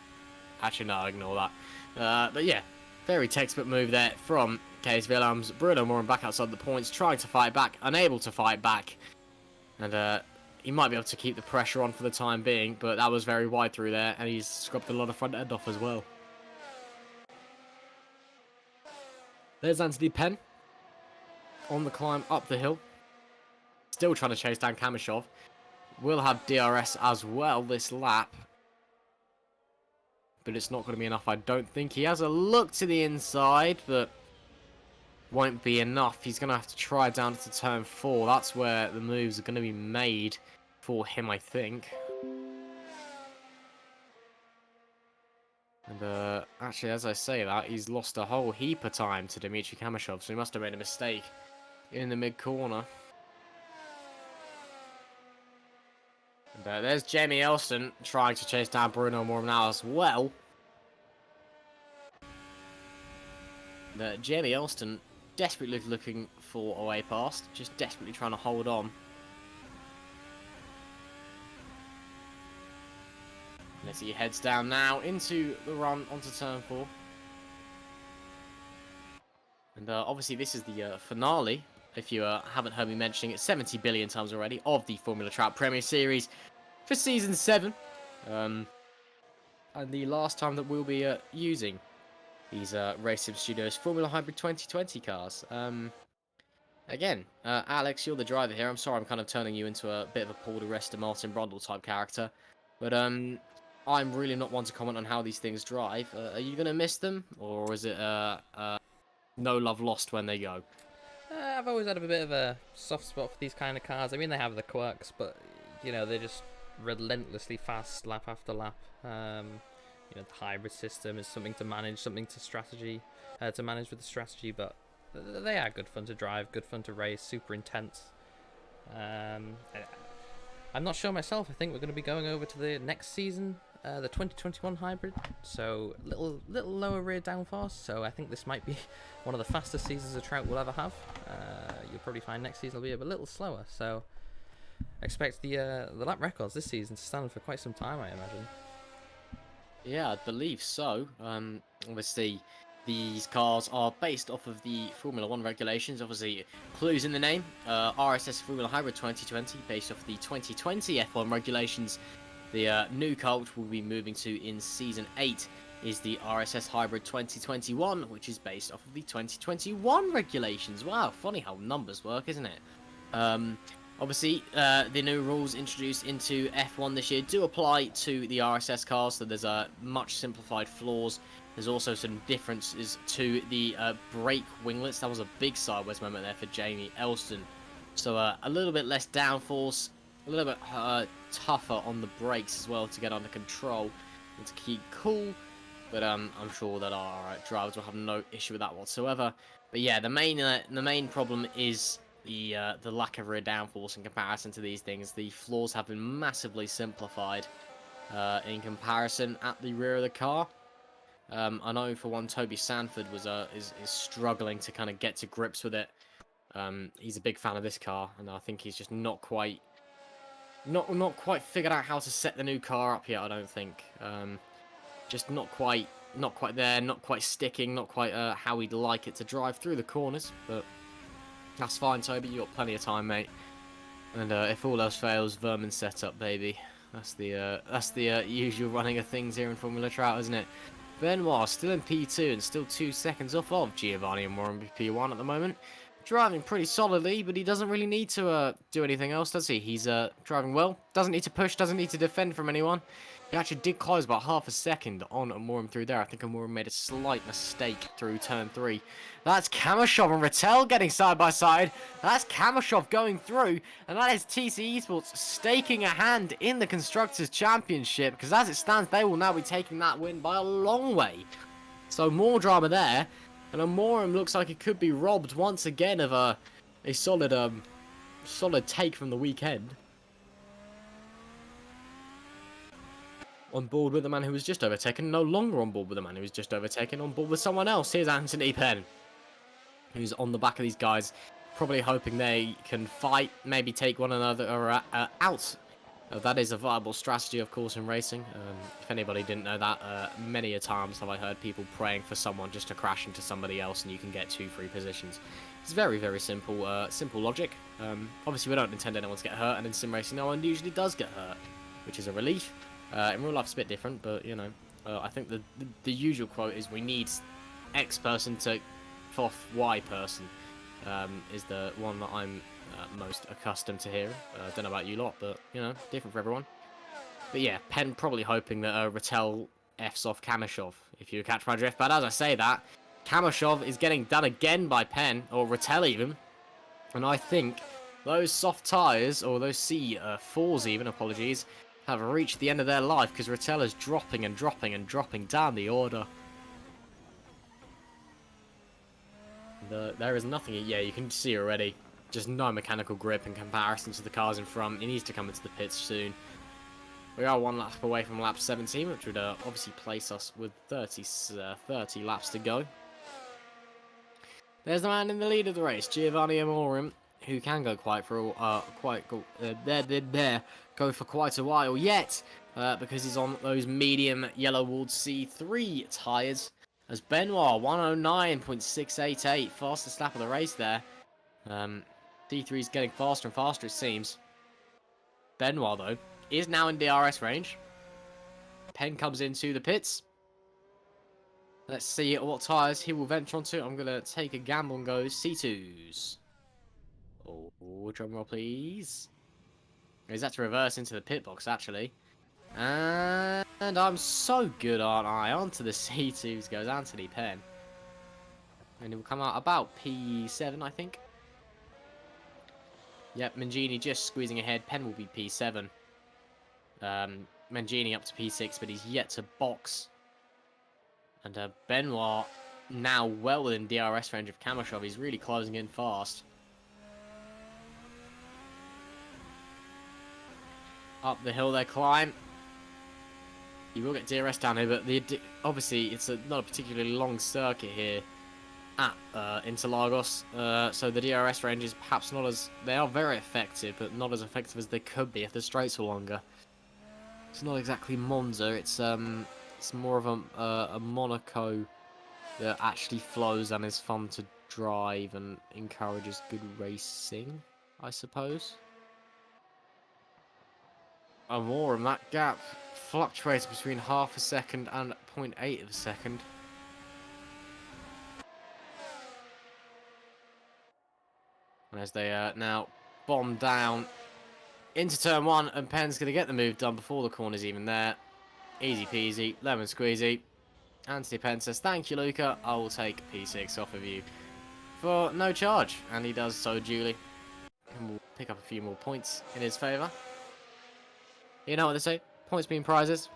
Actually, no, ignore that. But yeah, very textbook move there from Case Wilhelms. Bruno Morin back outside the points, trying to fight back, unable to fight back. And he might be able to keep the pressure on for the time being, but that was very wide through there, and he's scrubbed a lot of front end off as well. There's Anthony Penn on the climb up the hill. Still trying to chase down Kamashov. We'll have DRS as well this lap. But it's not going to be enough, I don't think. He has a look to the inside, but won't be enough. He's going to have to try down to turn 4. That's where the moves are going to be made for him, I think. And actually, as I say that, he's lost a whole heap of time to Dmitry Kamashov, so he must have made a mistake in the mid-corner. And there's Jamie Elston trying to chase down Bruno Moore now as well. Jamie Elston desperately looking for a way past, just desperately trying to hold on. As he heads down now into the run onto turn 4. And obviously this is the finale, if you haven't heard me mentioning it 70 billion times already, of the Formula Trout Premier Series for Season 7. And the last time that we'll be using these Race Sim Studios Formula Hybrid 2020 cars. Again, Alex, you're the driver here. I'm sorry I'm kind of turning you into a bit of a Paul di Resta, Martin Brundle type character. But I'm really not one to comment on how these things drive. Are you going to miss them? Or is it no love lost when they go? I've always had a bit of a soft spot for these kind of cars. I mean, they have the quirks, but, you know, they're just relentlessly fast lap after lap. You know, the hybrid system is something to manage, something to manage with the strategy, but they are good fun to drive, good fun to race, super intense. I'm not sure myself. I think we're going to be going over to the next season, the 2021 hybrid, so little lower rear downforce, so I think this might be one of the fastest seasons a Trout will ever have. You'll probably find next season will be a little slower, so expect the lap records this season to stand for quite some time, I imagine. Yeah, I believe so. Obviously, these cars are based off of the Formula 1 regulations. Obviously, clues in the name. RSS Formula Hybrid 2020, based off the 2020 F1 regulations. The new car which we'll be moving to in Season 8 is the RSS Hybrid 2021, which is based off of the 2021 regulations. Wow, funny how numbers work, isn't it? Obviously, the new rules introduced into F1 this year do apply to the RSS cars, so there's much simplified floors. There's also some differences to the brake winglets. That was a big sideways moment there for Jamie Elston. So a little bit less downforce, a little bit tougher on the brakes as well to get under control and to keep cool. But I'm sure that our drivers will have no issue with that whatsoever. But yeah, the main problem is the lack of rear downforce in comparison to these things. The floors have been massively simplified in comparison at the rear of the car. I know for one, Toby Sanford is struggling to kind of get to grips with it. He's a big fan of this car, and I think he's just not quite figured out how to set the new car up yet. I don't think. Just not quite there, not quite sticking, not quite how we'd like it to drive through the corners. But that's fine, Toby. You got plenty of time, mate. And if all else fails, Vermin setup, baby. That's the usual running of things here in Formula Trout, isn't it? Benoit still in P2 and still 2 seconds off of Giovanni and Moore in P1 at the moment. Driving pretty solidly, but he doesn't really need to do anything else, does he? He's driving well. Doesn't need to push, doesn't need to defend from anyone. He actually did close about half a second on Moore through there. I think Moore made a slight mistake through turn 3. That's Kamashov and Rattel getting side by side. That's Kamashov going through. And that is TC Esports staking a hand in the Constructors' Championship. Because as it stands, they will now be taking that win by a long way. So more drama there. And Amorim looks like it could be robbed once again of a solid take from the weekend. On board with the man who was just overtaken, no longer on board with the man who was just overtaken, on board with someone else. Here's Anthony Penn, who's on the back of these guys, probably hoping they can fight, maybe take one another out. That is a viable strategy, of course, in racing. If anybody didn't know that, many a times have I heard people praying for someone just to crash into somebody else and you can get 2 free positions. It's very, very simple simple logic. Obviously, we don't intend anyone to get hurt, and in sim racing, no one usually does get hurt, which is a relief. In real life, it's a bit different, but, you know, I think the usual quote is, we need X person to foff Y person, is the one that I'm most accustomed to hearing. Don't know about you lot, but, you know, different for everyone. But yeah, Penn probably hoping that Rattel F's off Kamashov, if you catch my drift. But as I say that, Kamashov is getting done again by Penn, or Rattel even. And I think those soft tyres, or those C4s even, apologies, have reached the end of their life, because Rattel is dropping and dropping and dropping down the order. There is nothing, yeah, you can see already, just no mechanical grip in comparison to the cars in front. He needs to come into the pits soon. We are 1 lap away from lap 17, which would obviously place us with 30 laps to go. There's the man in the lead of the race, Giovanni Amorim, who can go go for quite a while yet, because he's on those medium yellow walled C3 tyres. As Benoit 109.688, fastest lap of the race there. C3 is getting faster and faster, it seems. Benoit though is now in DRS range. Penn comes into the pits. Let's see what tyres he will venture onto. I'm gonna take a gamble and go C2s. Oh, drum roll, please. He's had to reverse into the pit box, actually. And I'm so good, aren't I? Onto the C2s goes Anthony Penn. And he will come out about P7, I think. Yep, Mangini just squeezing ahead. Penn will be P7. Mangini up to P6, but he's yet to box. And Benoit now well within DRS range of Kamashov. He's really closing in fast. Up the hill they climb. You will get DRS down here, but obviously it's not a particularly long circuit here at Interlagos. So the DRS range is perhaps not as... They are very effective, but not as effective as they could be if the straights were longer. It's not exactly Monza. It's more of a Monaco that actually flows and is fun to drive and encourages good racing, I suppose. More, and that gap fluctuates between half a second and 0.8 of a second. And as they now bomb down into turn 1, and Penn's going to get the move done before the corner's even there. Easy peasy, lemon squeezy. Anthony Penn says, thank you, Luca. I will take P6 off of you for no charge. And he does so duly. And we'll pick up a few more points in his favour. You know what they say, points being prizes.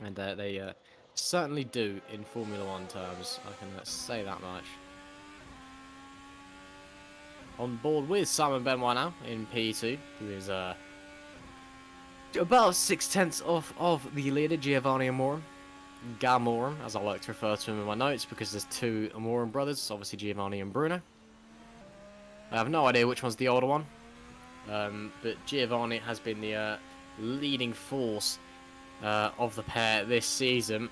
And they certainly do in Formula 1 terms, I can say that much. On board with Simon Benoit now in P2, who is about 6/10 off of the leader, Giovanni Amorim. Gamorim, as I like to refer to him in my notes, because there's 2 Amorim brothers, obviously Giovanni and Bruno. I have no idea which one's the older one. But Giovanni has been the leading force of the pair this season.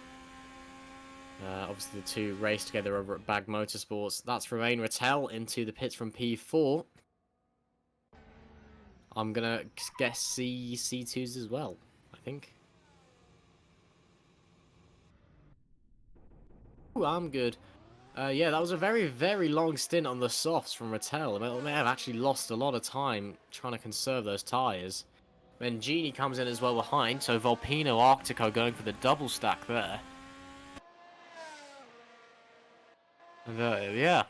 Obviously the 2 race together over at Bag Motorsports. That's Romain Rattel into the pits from P4. I'm gonna guess C2s as well, I think. Ooh, I'm good. Yeah, that was a very, very long stint on the softs from Rattel. They may have actually lost a lot of time trying to conserve those tyres. Then Genie comes in as well behind, so Volpino, Arctico going for the double stack there. And yeah,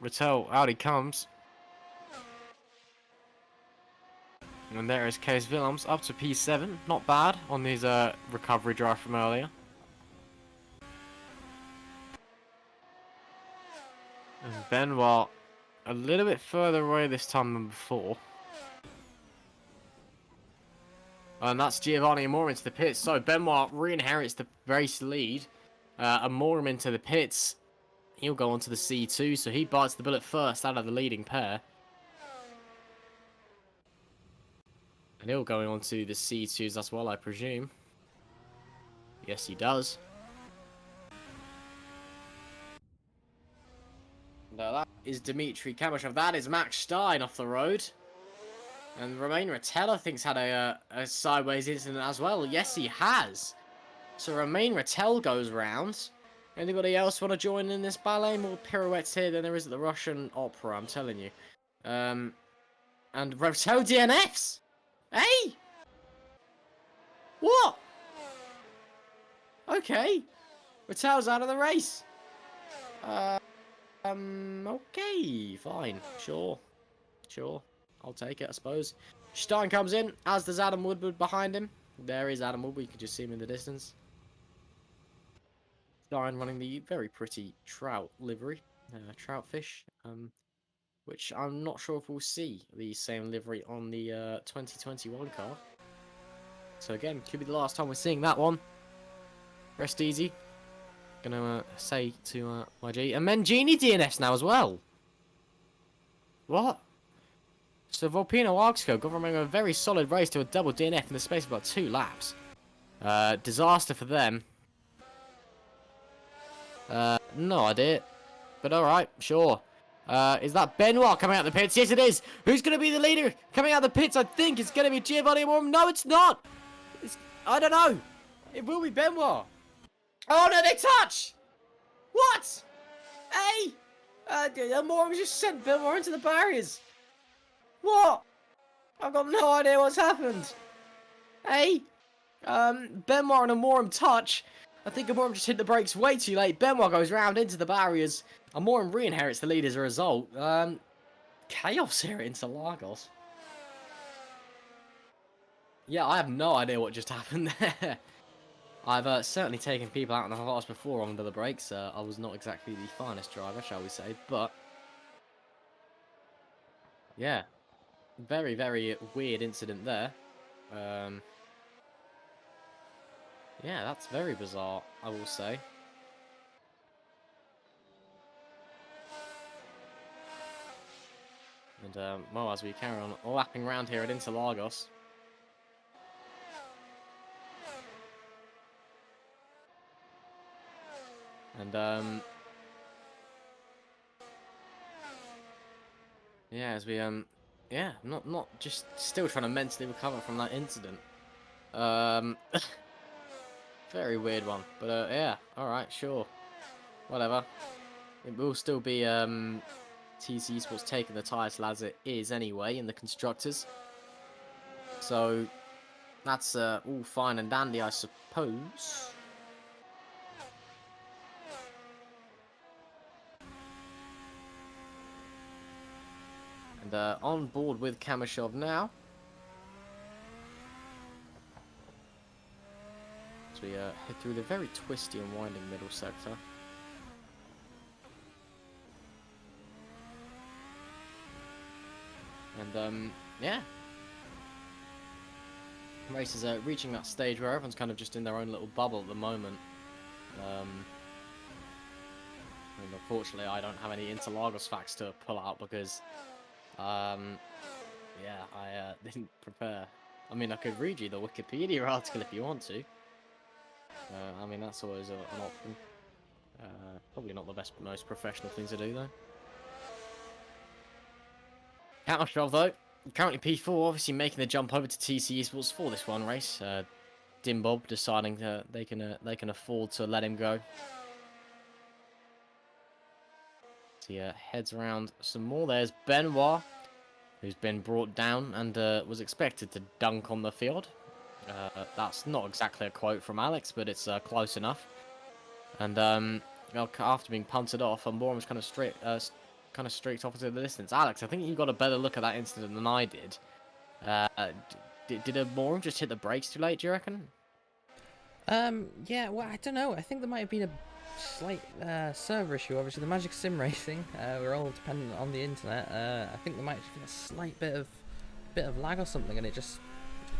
Rattel, out he comes. And there is Case Willems up to P7, not bad on his recovery drive from earlier. And Benoit a little bit further away this time than before. And that's Giovanni Amorim into the pits. So Benoit re-inherits the race lead. Amorim into the pits. He'll go on to the C2, so he bites the bullet first out of the leading pair. And he'll go on to the C2s as well, I presume. Yes, he does. No, that is Dmitry Kamashov. That is Max Stein off the road. And Romain Rattel, I think, had a sideways incident as well. Yes, he has. So Romain Rattel goes round. Anybody else want to join in this ballet? More pirouettes here than there is at the Russian Opera, I'm telling you. And Rattel DNFs! Hey! What? Okay. Rattel's out of the race. Okay, fine. Sure. I'll take it, I suppose. Stein comes in, as does Adam Woodward behind him. There is Adam Woodward, you can just see him in the distance. Stein running the very pretty Trout livery, Trout fish, which I'm not sure if we'll see the same livery on the 2021 car. So again, could be the last time we're seeing that one. Rest easy. Gonna say to my G, and then Genie DNFs now as well. What? So Volpino Arctico got from a very solid race to a double DNF in the space of about 2 laps. Disaster for them. No idea. But alright, sure. Is that Benoit coming out the pits? Yes, it is. Who's going to be the leader coming out the pits? I think it's going to be Giovanni Amorim. No, it's not. I don't know. It will be Benoit. Oh, no, they touch. What? Hey. Amorim just sent Benoit into the barriers. What? I've got no idea what's happened. Hey. Benoit and Amorim touch. I think Amorim just hit the brakes way too late. Benoit goes round into the barriers. Amorim re-inherits the lead as a result. Chaos here at Interlagos. Yeah, I have no idea what just happened there. I've certainly taken people out in the harsh before under the brakes. I was not exactly the finest driver, shall we say, but... yeah. Very, very weird incident there. Yeah, that's very bizarre, I will say. And, well, as we carry on lapping around here at Interlagos. And, yeah, as we, yeah, not just still trying to mentally recover from that incident. Very weird one, but yeah, alright, sure. Whatever. It will still be TC Esports taking the title as it is anyway in the Constructors. So, that's all fine and dandy, I suppose. And on board with Kamashov now. As we head through the very twisty and winding middle sector. And yeah. Races are reaching that stage where everyone's kind of just in their own little bubble at the moment. I mean, unfortunately, I don't have any Interlagos facts to pull out because, yeah, I didn't prepare. I mean, I could read you the Wikipedia article if you want to. I mean, that's always an option. Probably not the most professional thing to do, though. Kamashov, though, currently P4, obviously making the jump over to TC Esports for this one race. Dimbob deciding that they can afford to let him go. So yeah, heads around some more. There's Benoit, who's been brought down and was expected to dunk on the field. That's not exactly a quote from Alex, but it's close enough. And after being punted off, Morum was kind of streaked off into the distance. Alex, I think you got a better look at that incident than I did. Did Morum just hit the brakes too late, do you reckon? Yeah, well, I don't know. I think there might have been a slight server issue. Obviously, the Magic Sim Racing, we're all dependent on the internet. I think there might have been a slight bit of lag or something, and it just,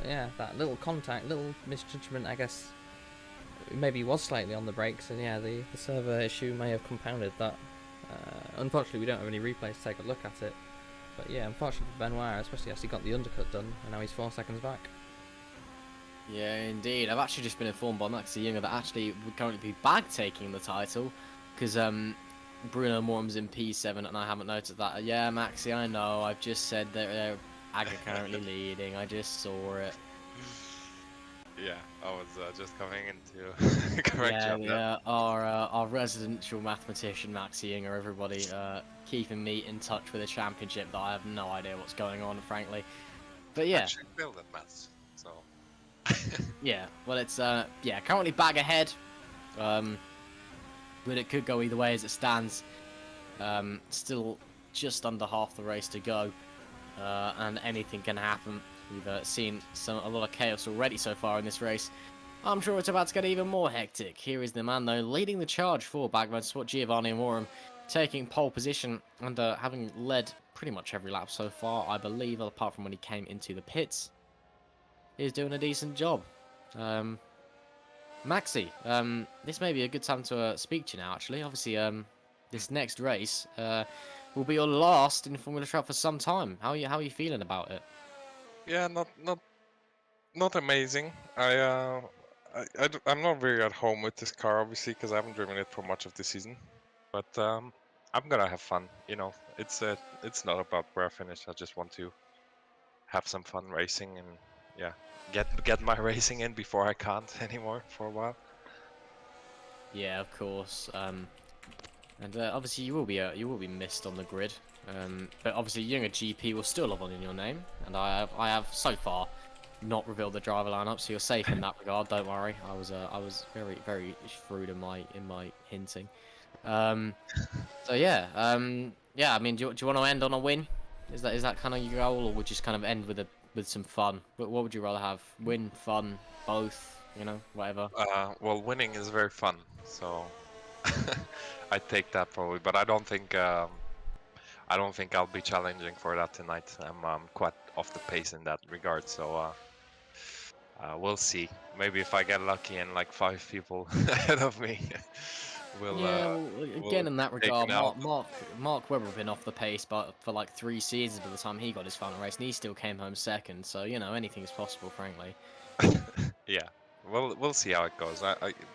yeah, that little contact, little misjudgment, I guess. Maybe he was slightly on the brakes, and yeah, the server issue may have compounded that. Unfortunately, we don't have any replays to take a look at it. But yeah, unfortunately for Benoit, especially as he got the undercut done, and now he's 4 seconds back. Yeah, indeed. I've actually just been informed by Maxi Younger that actually would currently be bag taking the title, because Bruno Morum's in P7, and I haven't noticed that. Yeah, Maxi, I know. I've just said that they're currently leading. I just saw it. Yeah, I was just coming into correct job. Yeah, our residential mathematician Maxi Younger, everybody, keeping me in touch with a championship that I have no idea what's going on, frankly. But yeah. Actually failed at maths, so. Yeah, well, it's yeah, currently bag ahead, but it could go either way as it stands. Still just under half the race to go, and anything can happen. We've seen a lot of chaos already so far in this race. I'm sure it's about to get even more hectic. Here is the man, though, leading the charge for Bag Motorsport, Giovanni Morum, taking pole position and having led pretty much every lap so far, I believe, apart from when he came into the pits. He's doing a decent job. Maxi, this may be a good time to speak to you now, actually. Obviously, this next race will be your last in Formula Trout for some time. How are you feeling about it? Yeah, not amazing. I'm not very at home with this car, obviously, because I haven't driven it for much of the season. But I'm gonna have fun. You know, it's not about where I finish. I just want to have some fun racing and yeah, get my racing in before I can't anymore for a while. Yeah, of course. And obviously you will be missed on the grid. But obviously Younger GP will still live on in your name, and I have so far not revealed the driver lineup, so you're safe in that regard. Don't worry. I was very shrewd in my hinting. So yeah, yeah. I mean, do you want to end on a win? Is that kind of your goal, or would you just kind of end with some fun? What would you rather have? Win, fun, both? You know, whatever. Well, winning is very fun, so I take that probably, but I don't think I'll be challenging for that tonight. I'm quite off the pace in that regard, so we'll see. Maybe if I get lucky and like 5 people ahead of me, we'll again in that regard, out. Mark Webber been off the pace, but for like 3 seasons by the time he got his final race, and he still came home second. So you know anything is possible, frankly. Yeah, we'll see how it goes.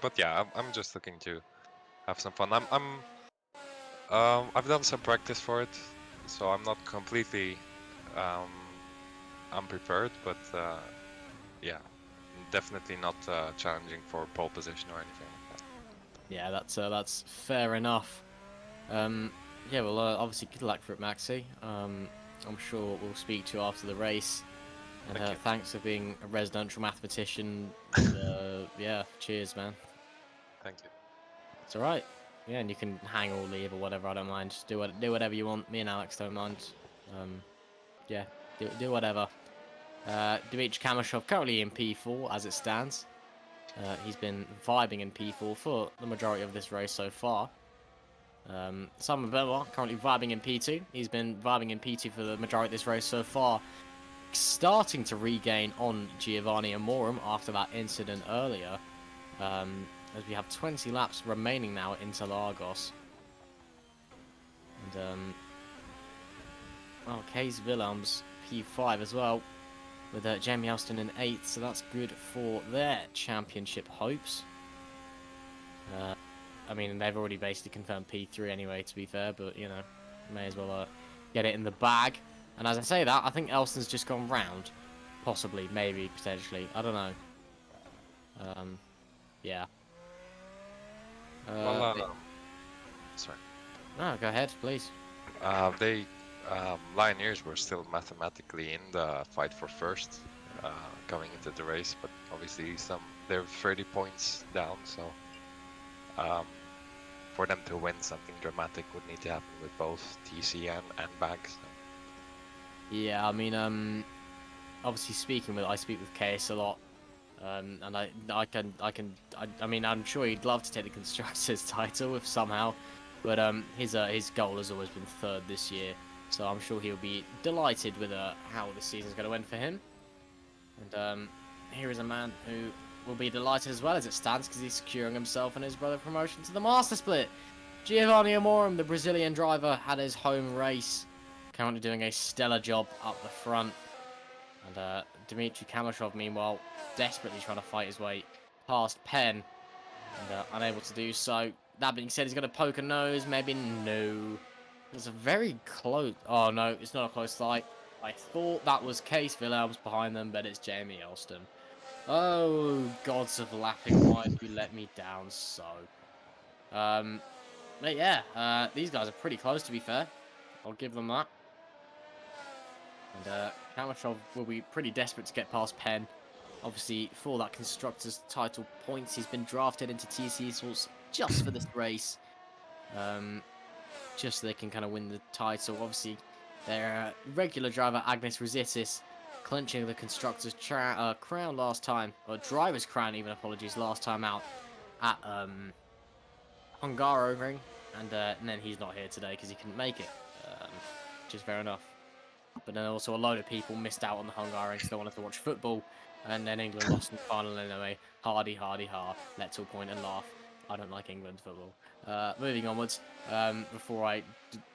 But yeah, I'm just looking to have some fun. I've done some practice for it, so I'm not completely unprepared, but yeah, definitely not challenging for pole position or anything like that. Yeah, that's fair enough. Yeah, well, obviously good luck for it, Maxi. I'm sure we'll speak to you after the race. And thanks for being a residential mathematician. Yeah, cheers, man. Thank you. It's alright. Yeah, and you can hang or leave or whatever, I don't mind. Just do whatever you want. Me and Alex don't mind. Yeah, do whatever. Dmitry Kamashov currently in P4 as it stands. He's been vibing in P4 for the majority of this race so far. Simon Benoit currently vibing in P2. He's been vibing in P2 for the majority of this race so far. Starting to regain on Giovanni Morum after that incident earlier. As we have 20 laps remaining now into Interlagos. And Case Willems P5 as well, with Jamie Elston in 8th, so that's good for their championship hopes. I mean, they've already basically confirmed P3 anyway, to be fair, but you know, may as well get it in the bag. And as I say that, I think Elston's just gone round. Possibly, maybe, potentially. I don't know. Yeah. Sorry. No, go ahead, please. They Lioneers were still mathematically in the fight for first going into the race, but obviously they're 30 points down, so for them to win, something dramatic would need to happen with both TC and Bags. Yeah, I mean, obviously I speak with KS a lot, and I mean, I'm sure he'd love to take the constructors title if somehow, but his goal has always been third this year, so I'm sure he'll be delighted with how the season's going to end for him. And here is a man who will be delighted as well as it stands, because he's securing himself and his brother promotion to the Master Split. Giovanni Amorim, the Brazilian driver, had his home race, currently doing a stellar job up the front. And Dmitry Kamashov, meanwhile, desperately trying to fight his way past Penn, and unable to do so. That being said, he's going to poke a nose, maybe no. It's a very close... Oh, no, it's not a close fight. I thought that was Case Wilhelms behind them, but it's Jamie Elston. Oh, gods of lapping, why did you let me down so? But yeah, these guys are pretty close, to be fair. I'll give them that. And Kamashov will be pretty desperate to get past Penn. Obviously, for that Constructors title points, he's been drafted into TC Esports just for this race. Just so they can kind of win the title. Obviously, their regular driver, Agnes Rositis, clinching the Constructors crown last time, or driver's crown even, apologies, last time out at Hungaroring. And then he's not here today because he couldn't make it, which is fair enough. But then also a load of people missed out on the Hungaroring because they wanted to watch football. And then England lost in the final anyway. Hardy, hardy, ha. Let's all point and laugh. I don't like England football. Moving onwards, before I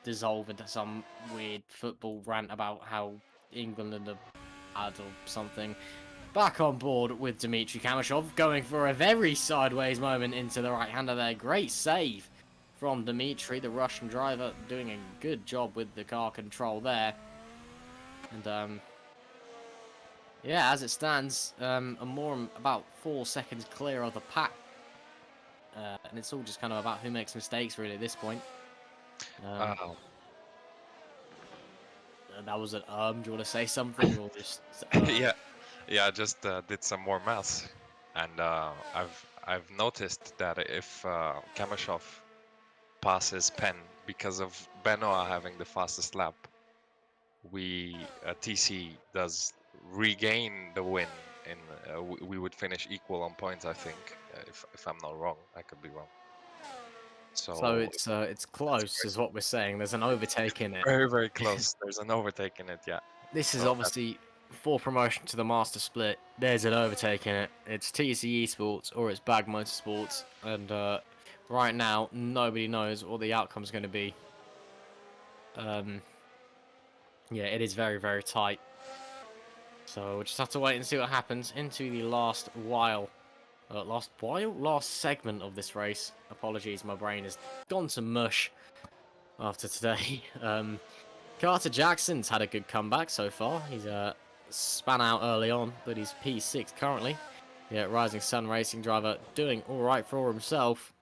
dissolve into some weird football rant about how England are bad or something. Back on board with Dmitry Kamashov, going for a very sideways moment into the right-hander there. Great save from Dmitry, the Russian driver, doing a good job with the car control there. And yeah, as it stands, Amorim about 4 seconds clear of the pack. And it's all just kind of about who makes mistakes, really, at this point. That was an do you want to say something? Or just, yeah, I just did some more maths. And I've noticed that if Kamashov passes Penn because of Benoit having the fastest lap, TC does regain the win, and we would finish equal on points, I think, if I'm not wrong. I could be wrong. So it's close, is what we're saying. There's an overtake in it. Very, very close. There's an overtake in it, yeah. This is obviously for promotion to the Master Split. There's an overtake in it. It's TC Esports or it's Bag Motorsports, and right now nobody knows what the outcome's going to be. Yeah, it is very, very tight. So we'll just have to wait and see what happens into the last segment of this race. Apologies, my brain has gone to mush after today. Carter Jackson's had a good comeback so far. He's span out early on, but he's P6 currently. Yeah, Rising Sun Racing driver doing all right for himself.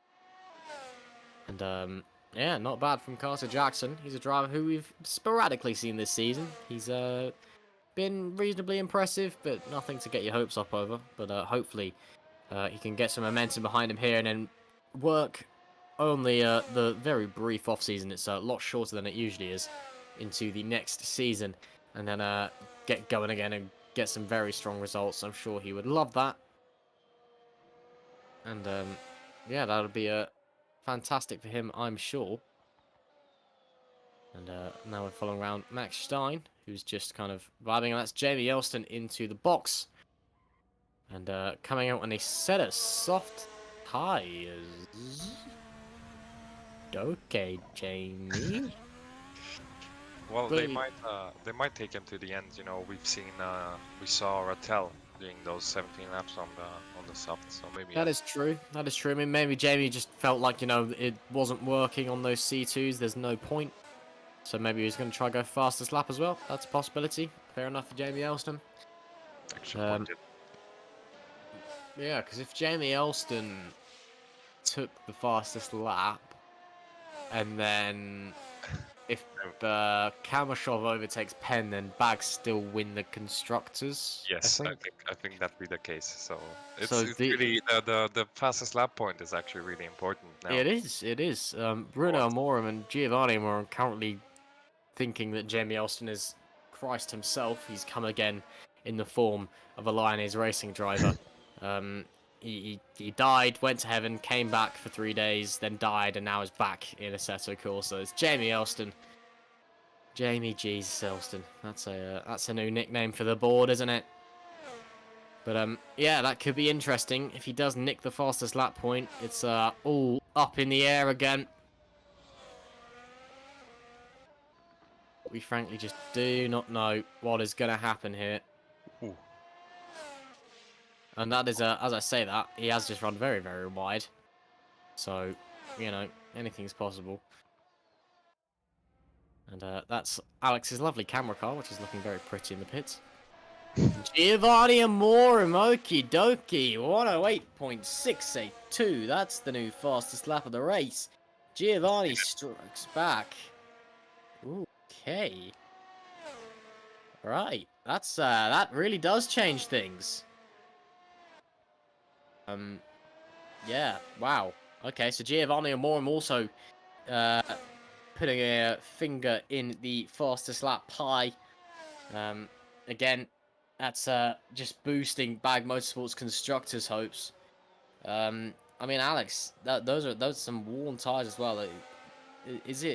And yeah, not bad from Carter Jackson. He's a driver who we've sporadically seen this season. He's been reasonably impressive, but nothing to get your hopes up over. But hopefully he can get some momentum behind him here and then work only the very brief off-season. It's a lot shorter than it usually is, into the next season. And then get going again and get some very strong results. I'm sure he would love that. And yeah, that would be fantastic for him, I'm sure. And now we're following around Max Stein, who's just kind of vibing, and that's Jamie Elston into the box. And coming out on a set of soft tires. Okay, Jamie. Well, they might take him to the end. You know, we saw Rattel doing those 17 laps on the soft, so maybe that is true. That is true. I mean, maybe Jamie just felt like, you know, it wasn't working on those C2s. There's no point. So maybe he's going to try go fastest lap as well. That's a possibility. Fair enough for Jamie Elston. Actually, pointed. Yeah, because if Jamie Elston took the fastest lap, and then if Kamashov overtakes Penn, then Bags still win the constructors. Yes, I I think that'd be the case. So it's, So it's the- really the fastest lap point is actually really important now. It is. It is. Bruno Amorim and Giovanni are currently thinking that Jamie Elston is Christ himself. He's come again in the form of a Lyonese racing driver. He died, went to heaven, came back for 3 days, then died, and now is back in Assetto Corsa. It's Jamie Elston. Jamie Jesus Elston. That's a new nickname for the board, isn't it? But yeah, that could be interesting. If he does nick the fastest lap point, it's all up in the air again. We frankly just do not know what is going to happen here. Ooh. And that is, as I say that, he has just run very, very wide. So, you know, anything's possible. And that's Alex's lovely camera car, which is looking very pretty in the pits. Giovanni Amorim, okie dokie, 108.682. That's the new fastest lap of the race. Giovanni strikes back. Okay. Right. That's that really does change things. Yeah. Wow. Okay. So Giovanni Amorim also putting a finger in the fastest lap pie. Again, that's just boosting Bag Motorsports constructors' hopes. I mean, Alex, those are some worn tires as well. Is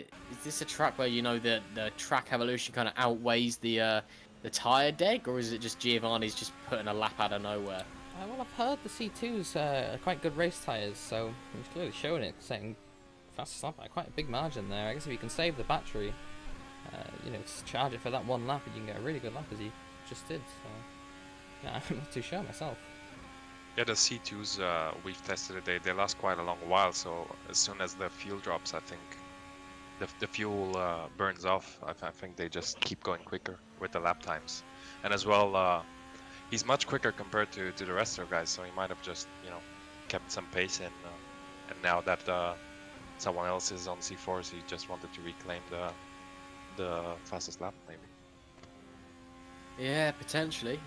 this a track where the track evolution kind of outweighs the tire deck, or is it just Giovanni's just putting a lap out of nowhere? Well, I've heard the C2s are quite good race tyres, so he's clearly showing it, saying fastest lap by quite a big margin there. I guess if you can save the battery, just charge it for that one lap, and you can get a really good lap as he just did. So, yeah, I'm not too sure myself. Yeah, the C2s we've tested it. They last quite a long while. So as soon as the fuel drops, I think the fuel burns off. I think they just keep going quicker with the lap times, and as well, he's much quicker compared to the rest of the guys. So he might have just kept some pace in, and now that someone else is on C4s, he just wanted to reclaim the fastest lap, maybe. Yeah, potentially.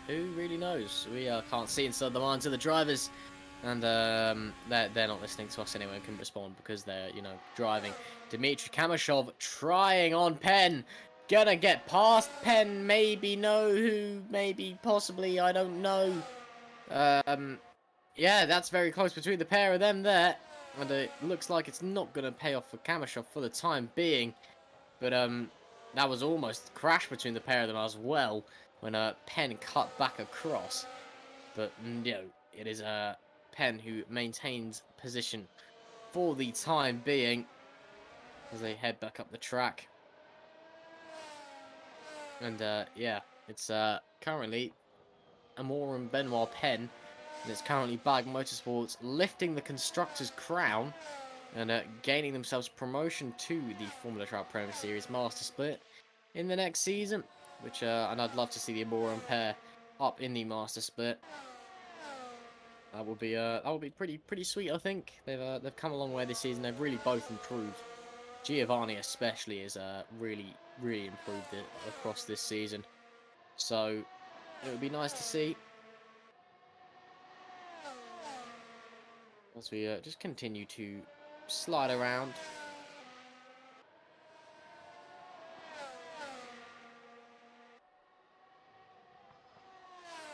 Who really knows? We can't see inside the minds of the drivers, and they're not listening to us anyway and can respond because they're driving. Dmitry Kamashov trying on Penn, gonna get past Penn, maybe maybe possibly, I don't know. Yeah, that's very close between the pair of them there, and it looks like it's not gonna pay off for Kamashov for the time being, but that was almost a crash between the pair of them as well when Penn cut back across. But it is Penn who maintains position for the time being as they head back up the track. And yeah, it's currently Amorim Benoit Penn, and it's currently Bag Motorsports lifting the constructors' crown and gaining themselves promotion to the Formula Trout Premier Series Master Split in the next season, which and I'd love to see the Amorim pair up in the Master Split. That would be pretty sweet. I think they've come a long way this season. They've really both improved. Giovanni especially is really improved it across this season. So it would be nice to see as we just continue to slide around.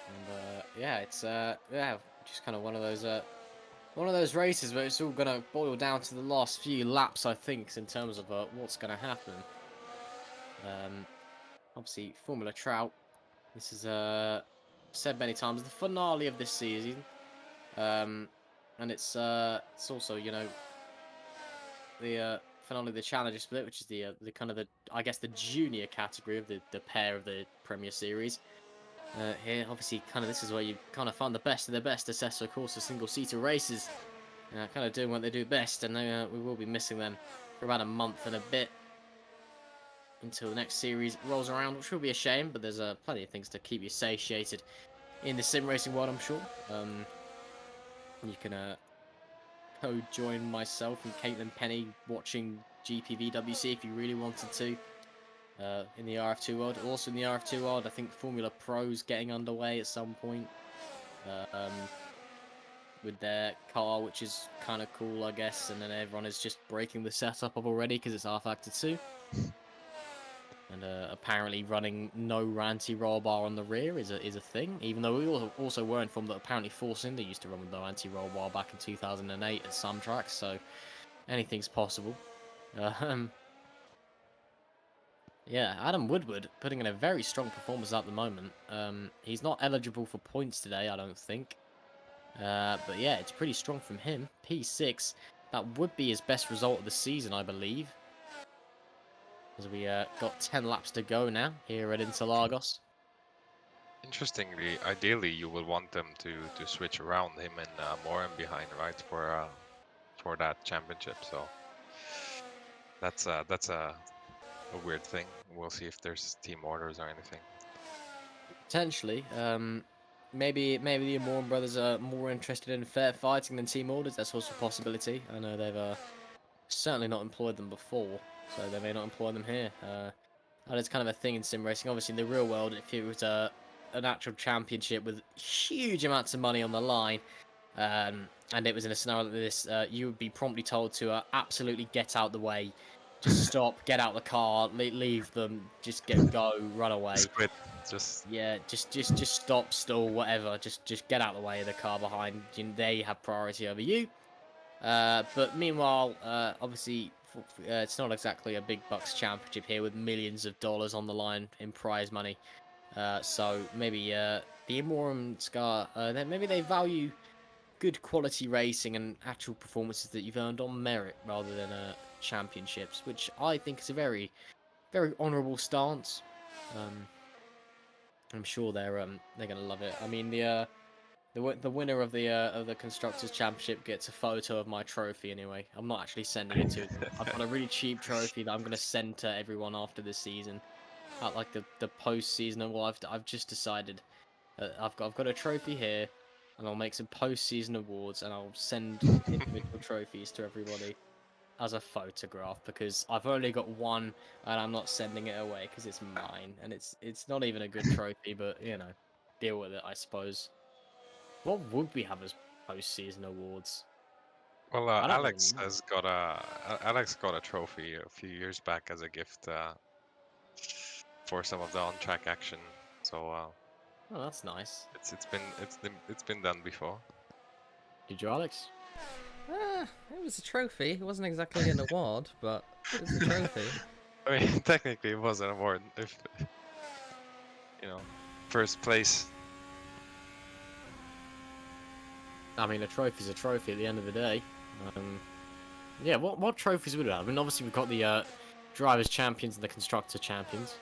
And yeah, it's just kind of one of those races where it's all gonna boil down to the last few laps, I think, in terms of what's gonna happen. Obviously, Formula Trout. This is said many times the finale of this season, and it's also the finale of the Challenger Split, which is the kind of I guess the junior category of the pair of the Premier Series. Here, obviously, kind of this is where you kind of find the best of the best Assetto Corsa single-seater races, kind of doing what they do best, and we will be missing them for about a month and a bit. until the next series rolls around, which will be a shame, but there's plenty of things to keep you satiated in the sim racing world, I'm sure. You can co-join myself and Caitlin Penny watching GPVWC if you really wanted to. In the RF2 world. Also in the RF2 world, I think Formula Pro's getting underway at some point. With their car, which is kind of cool, I guess, and then everyone is just breaking the setup up already because it's R-Factor 2. And apparently running no anti-roll bar on the rear is a thing, even though we also were informed that apparently Force India used to run with no anti-roll bar back in 2008 at some tracks, so anything's possible. Yeah, Adam Woodward putting in a very strong performance at the moment. He's not eligible for points today, I don't think. But yeah, it's pretty strong from him. P6, that would be his best result of the season, I believe. As we got 10 laps to go now here at Interlagos. Interestingly, ideally you will want them to switch around him and Morin behind, right, for that championship. So that's a weird thing. We'll see if there's team orders or anything. Potentially. Maybe the Morin brothers are more interested in fair fighting than team orders. That's also a possibility. I know they've certainly not employed them before, so they may not employ them here. And it's kind of a thing in sim racing. Obviously, in the real world, if it was an actual championship with huge amounts of money on the line, and it was in a scenario like this, you would be promptly told to absolutely get out the way, just stop, get out the car, leave them, just go, run away. Split, just yeah, just stop, stall, whatever. Just get out the way of the car behind. They have priority over you. But meanwhile, obviously, it's not exactly a big bucks championship here with millions of dollars on the line in prize money. So maybe the Imorum Scar, maybe they value good quality racing and actual performances that you've earned on merit rather than championships, which I think is a very, very honourable stance. I'm sure they're gonna love it. I mean, the winner of the constructors championship gets a photo of my trophy anyway. I'm not actually sending it to them. I've got a really cheap trophy that I'm gonna send to everyone after this season, at like the post-season award. I've just decided I've got a trophy here, and I'll make some post-season awards, and I'll send individual trophies to everybody as a photograph, because I've only got one, and I'm not sending it away because it's mine, and it's not even a good trophy, but you know, deal with it, I suppose. What would we have as post-season awards? well, I don't Alex really know. has got a trophy a few years back as a gift for some of the on-track action. So Oh, that's nice. it's been done before. Did you, Alex? It was a trophy. It wasn't exactly an award, but it was a trophy. I mean, technically it was an award if first place. I mean, a trophy's a trophy at the end of the day. Yeah, what trophies would we have? I mean, obviously we've got the drivers' champions and the constructor champions.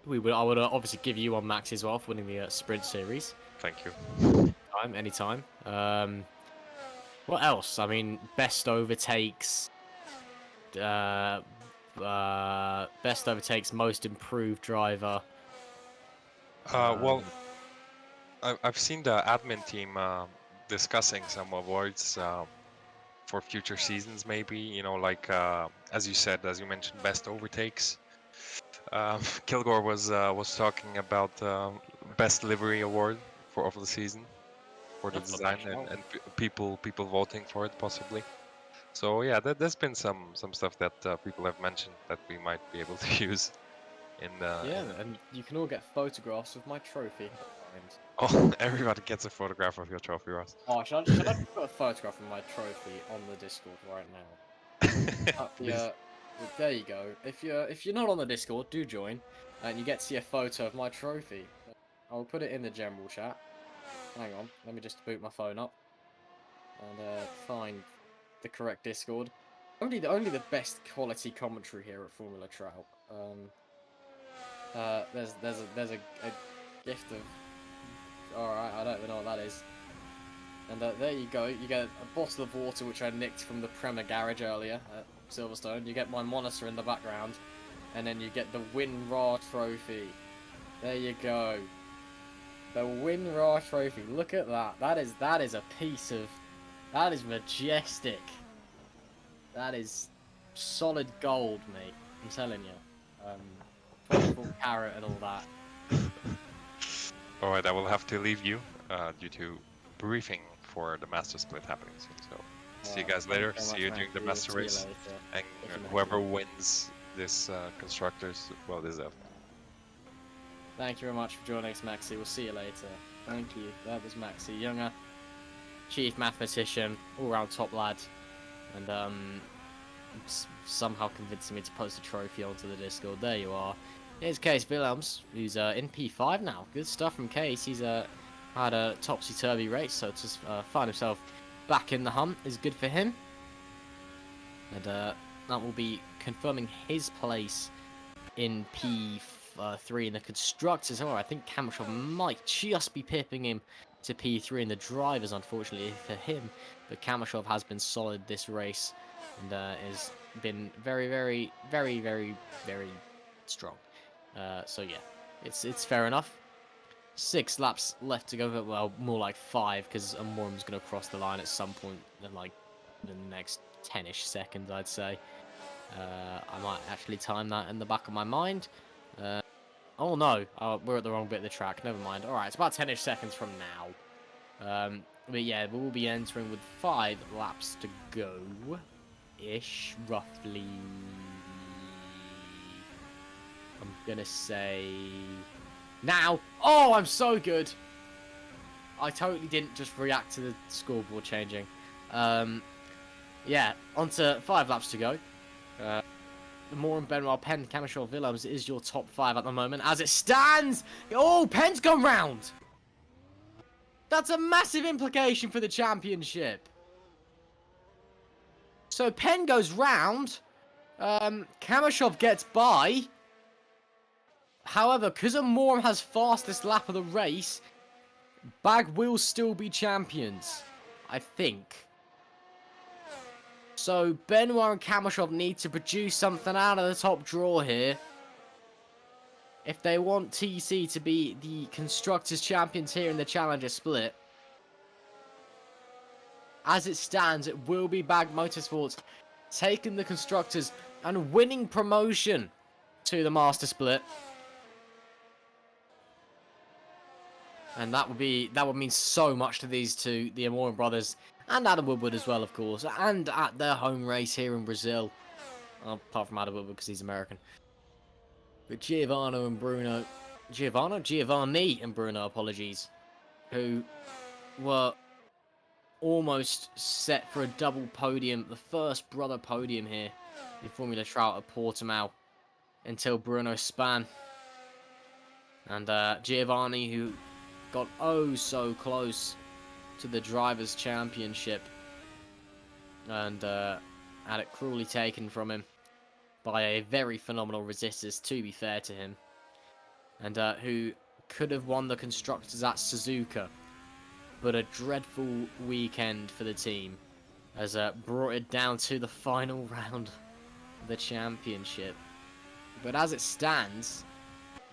I would obviously give you one, Max, as well for winning the sprint series. Thank you. Anytime. What else? I mean, best overtakes. Best overtakes, most improved driver. Well, I've seen the admin team discussing some awards for future seasons, maybe. Like as you mentioned, best overtakes. Kilgore was talking about best livery award of the season for the That's not design bad. and people voting for it possibly. So yeah, there's been some stuff that people have mentioned that we might be able to use in the. Yeah, and you can all get photographs of my trophy. Oh, everybody gets a photograph of your trophy, Ross. Oh, should I put a photograph of my trophy on the Discord right now? Yeah, there you go. If you're not on the Discord, do join, and you get to see a photo of my trophy. I'll put it in the general chat. Hang on, let me just boot my phone up and find the correct Discord. Only the best quality commentary here at Formula Trout. There's a gift of. Alright, I don't even know what that is. And there you go. You get a bottle of water which I nicked from the Premier garage earlier at Silverstone. You get my monitor in the background. and then you get the WinRAR trophy. There you go. The WinRAR trophy. Look at that. That is a piece of. That is majestic. That is solid gold, mate. I'm telling you. Purple carrot and all that. Alright, I will have to leave you due to briefing for the master split happening soon. So see you guys later. See you during the master race. And whoever wins this constructors well deserved. Thank you very much for joining us, Maxi. We'll see you later. Thank you. That was Maxi Younger, chief mathematician, all-round top lad, and somehow convincing me to post a trophy onto the Discord. There you are. Here's Case Willems, who's in P5 now. Good stuff from Case. He's had a topsy-turvy race, so to find himself back in the hunt is good for him. And that will be confirming his place in P3 in the constructors. Oh, I think Kamashov might just be pipping him to P3 in the drivers, unfortunately for him. But Kamashov has been solid this race and has been very, very, very, very, very strong. So yeah, it's fair enough. 6 laps left to go. Well, more like 5, because Amorum's going to cross the line at some point in like the next 10-ish seconds, I'd say. I might actually time that in the back of my mind. Oh no, we're at the wrong bit of the track. Never mind. All right, it's about 10-ish seconds from now. But yeah, we will be entering with 5 laps to go-ish, roughly. I'm gonna say now. Oh, I'm so good. I totally didn't just react to the scoreboard changing. Yeah, on to 5 laps to go. Moore and Benoit, Penn, Kamashov, Willems is your top 5 at the moment. As it stands, oh, Penn's gone round. That's a massive implication for the championship. So Penn goes round. Kamashov gets by. However, because Moore has fastest lap of the race, Bag will still be champions, I think. So Benoit and Kamashov need to produce something out of the top draw here if they want TC to be the Constructors' champions here in the Challenger split. As it stands, it will be Bag Motorsports taking the Constructors and winning promotion to the Master Split. And that would mean so much to these two, the Amorim brothers, and Adam Woodward as well, of course, and at their home race here in Brazil. Apart from Adam Woodward, because he's American. But Giovanni and Bruno, apologies, who were almost set for a double podium, the first brother podium here in Formula Trout at Portimao, until Bruno span. And Giovanni, who got oh so close to the Drivers' Championship and had it cruelly taken from him by a very phenomenal Resistors, to be fair to him, and who could have won the Constructors at Suzuka, but a dreadful weekend for the team has brought it down to the final round of the championship. But as it stands,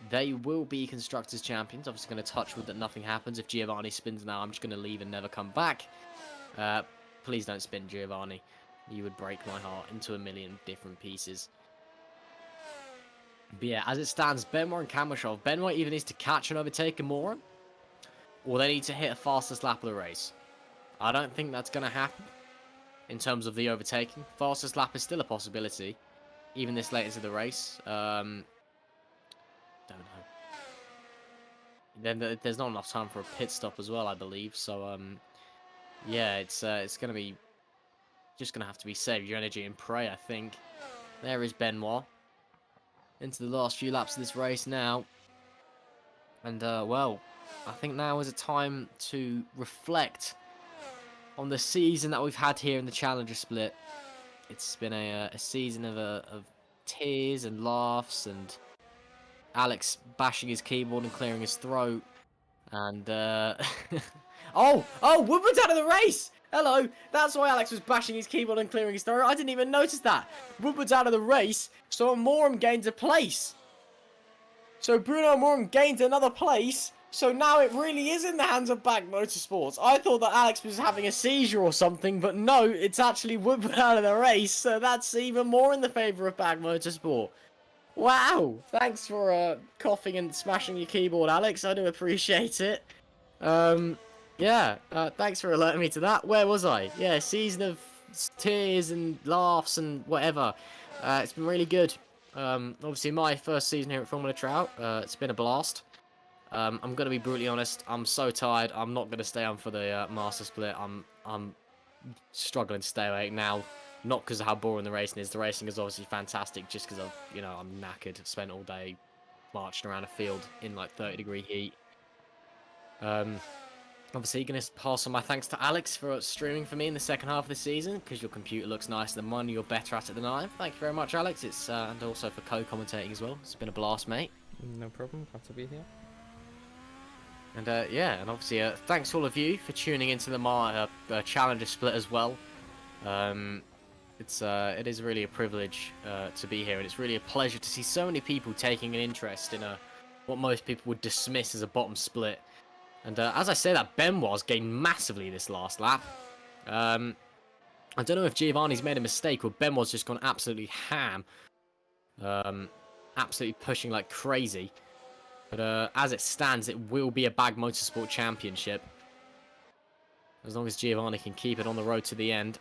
they will be Constructors' champions. Obviously going to touch wood that nothing happens. If Giovanni spins now, I'm just going to leave and never come back. Please don't spin, Giovanni. You would break my heart into a million different pieces. But yeah, as it stands, Benoit and Kamashov. Benoit either needs to catch and overtake Amora, or they need to hit a fastest lap of the race. I don't think that's going to happen in terms of the overtaking. Fastest lap is still a possibility, even this late into the race. Don't know. Then there's not enough time for a pit stop as well, I believe. So yeah, it's gonna be just gonna have to be save your energy and pray, I think. There is Benoit into the last few laps of this race now, and well, I think now is a time to reflect on the season that we've had here in the Challenger Split. It's been a season of tears and laughs and Alex bashing his keyboard and clearing his throat. And, oh, Woodward's out of the race! Hello, that's why Alex was bashing his keyboard and clearing his throat. I didn't even notice that. Woodward's out of the race, so Amorim gains a place. So Bruno Amorim gains another place, so now it really is in the hands of Bag Motorsports. I thought that Alex was having a seizure or something, but no, it's actually Woodward out of the race, so that's even more in the favour of Bag Motorsport. Wow, thanks for coughing and smashing your keyboard, Alex. I do appreciate it. Yeah, thanks for alerting me to that. Where was I? Yeah, season of tears and laughs and whatever. It's been really good. Obviously, my first season here at Formula Trout. It's been a blast. I'm going to be brutally honest. I'm so tired. I'm not going to stay on for the Master Split. I'm struggling to stay awake now. Not because of how boring the racing is. The racing is obviously fantastic just because I'm knackered. Spent all day marching around a field in like 30-degree heat. Obviously, going to pass on my thanks to Alex for streaming for me in the second half of the season, because your computer looks nicer than mine, you're better at it than I am. Thank you very much, Alex. It's and also for co-commentating as well. It's been a blast, mate. No problem. Glad to be here. And yeah, and obviously, thanks to all of you for tuning into the Challenger Split as well. It is really a privilege to be here, and it's really a pleasure to see so many people taking an interest in what most people would dismiss as a bottom split. And as I say that, Benoit's gained massively this last lap. I don't know if Giovanni's made a mistake or Benoit's just gone absolutely ham. Absolutely pushing like crazy. But as it stands, it will be a Bag Motorsport Championship. As long as Giovanni can keep it on the road to the end.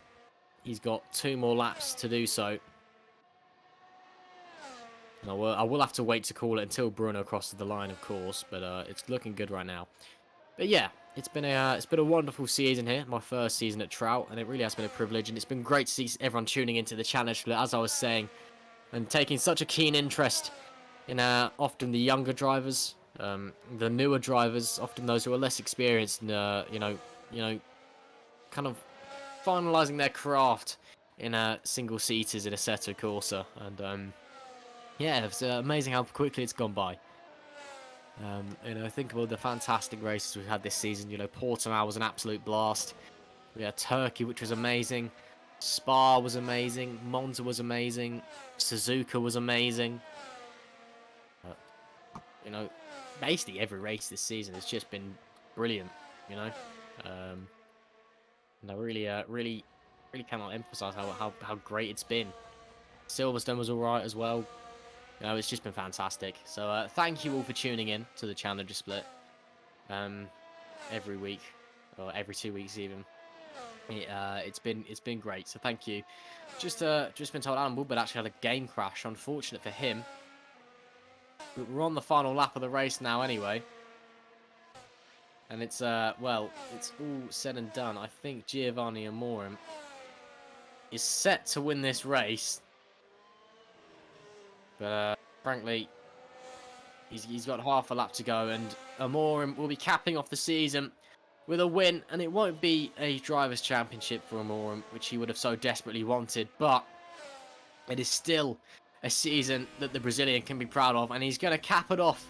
He's got 2 more laps to do so. And I will have to wait to call it until Bruno crosses the line, of course. But it's looking good right now. But yeah, it's been a wonderful season here, my first season at Trout, and it really has been a privilege, and it's been great to see everyone tuning into the challenge split, as I was saying, and taking such a keen interest in often the younger drivers, the newer drivers, often those who are less experienced, and kind of finalising their craft in single seaters in Assetto Corsa, and yeah, it's amazing how quickly it's gone by. Think about the fantastic races we've had this season. Portimao was an absolute blast. We had Turkey, which was amazing. Spa was amazing. Monza was amazing. Suzuka was amazing. Basically every race this season has just been brilliant. And I really cannot emphasize how great it's been. Silverstone was alright as well. It's just been fantastic. So thank you all for tuning in to the Challenger Split every week, or every 2 weeks even. It's been great. So thank you. Just been told Alan Woodward actually had a game crash. Unfortunate for him. But we're on the final lap of the race now anyway. And it's all said and done. I think Giovanni Amorim is set to win this race. But frankly, he's got half a lap to go, and Amorim will be capping off the season with a win, and it won't be a Drivers' Championship for Amorim, which he would have so desperately wanted, but it is still a season that the Brazilian can be proud of, and he's going to cap it off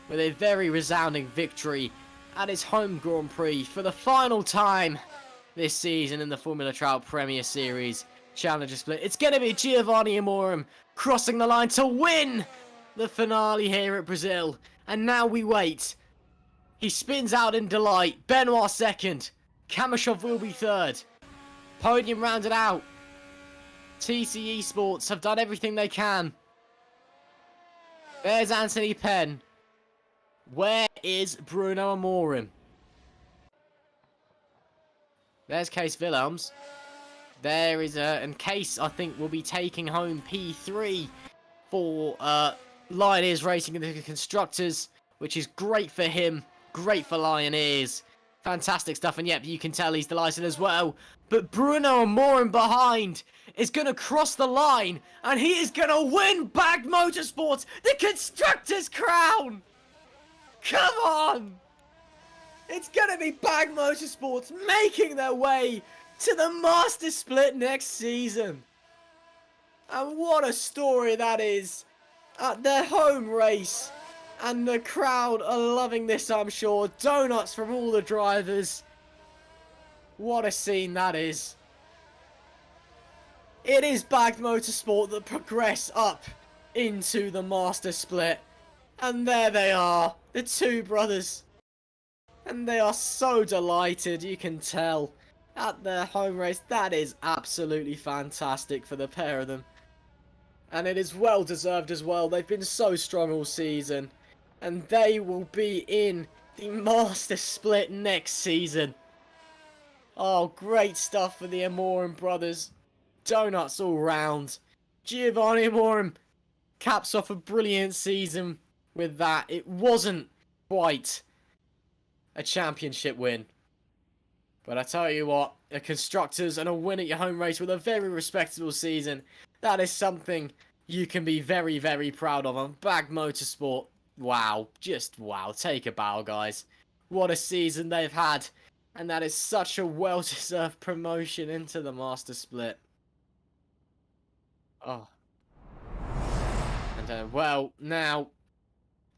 with a very resounding victory at his home Grand Prix for the final time this season in the Formula Trout Premier Series Challenger Split. It's going to be Giovanni Amorim crossing the line to win the finale here at Brazil. And now we wait. He spins out in delight. Benoit second. Kamashov will be third. Podium rounded out. TC Esports have done everything they can. There's Anthony Penn. Where is Bruno Amorim? There's Case Willems. There is and Case, I think, will be taking home P3 for Lioneers Racing in the Constructors, which is great for him, great for Lioneers. Fantastic stuff, and yep, you can tell he's delighted as well. But Bruno Amorim behind is going to cross the line, and he is going to win Bag Motorsports, the Constructors' crown! Come on! It's going to be Bag Motorsports making their way to the Master Split next season. And what a story that is. At their home race. And the crowd are loving this, I'm sure. Donuts from all the drivers. What a scene that is. It is Bagged Motorsport that progress up into the Master Split. And there they are, the two brothers. And they are so delighted, you can tell, at their home race. That is absolutely fantastic for the pair of them. And it is well deserved as well. They've been so strong all season. And they will be in the Master Split next season. Oh, great stuff for the Amorim brothers. Donuts all round. Giovanni Amorim caps off a brilliant season with that. It wasn't quite a championship win. But I tell you what, a Constructors and a win at your home race with a very respectable season, that is something you can be very, very proud of. On Bagged Motorsport, wow, just wow. Take a bow, guys. What a season they've had. And that is such a well-deserved promotion into the Master Split. Oh. And, well, now,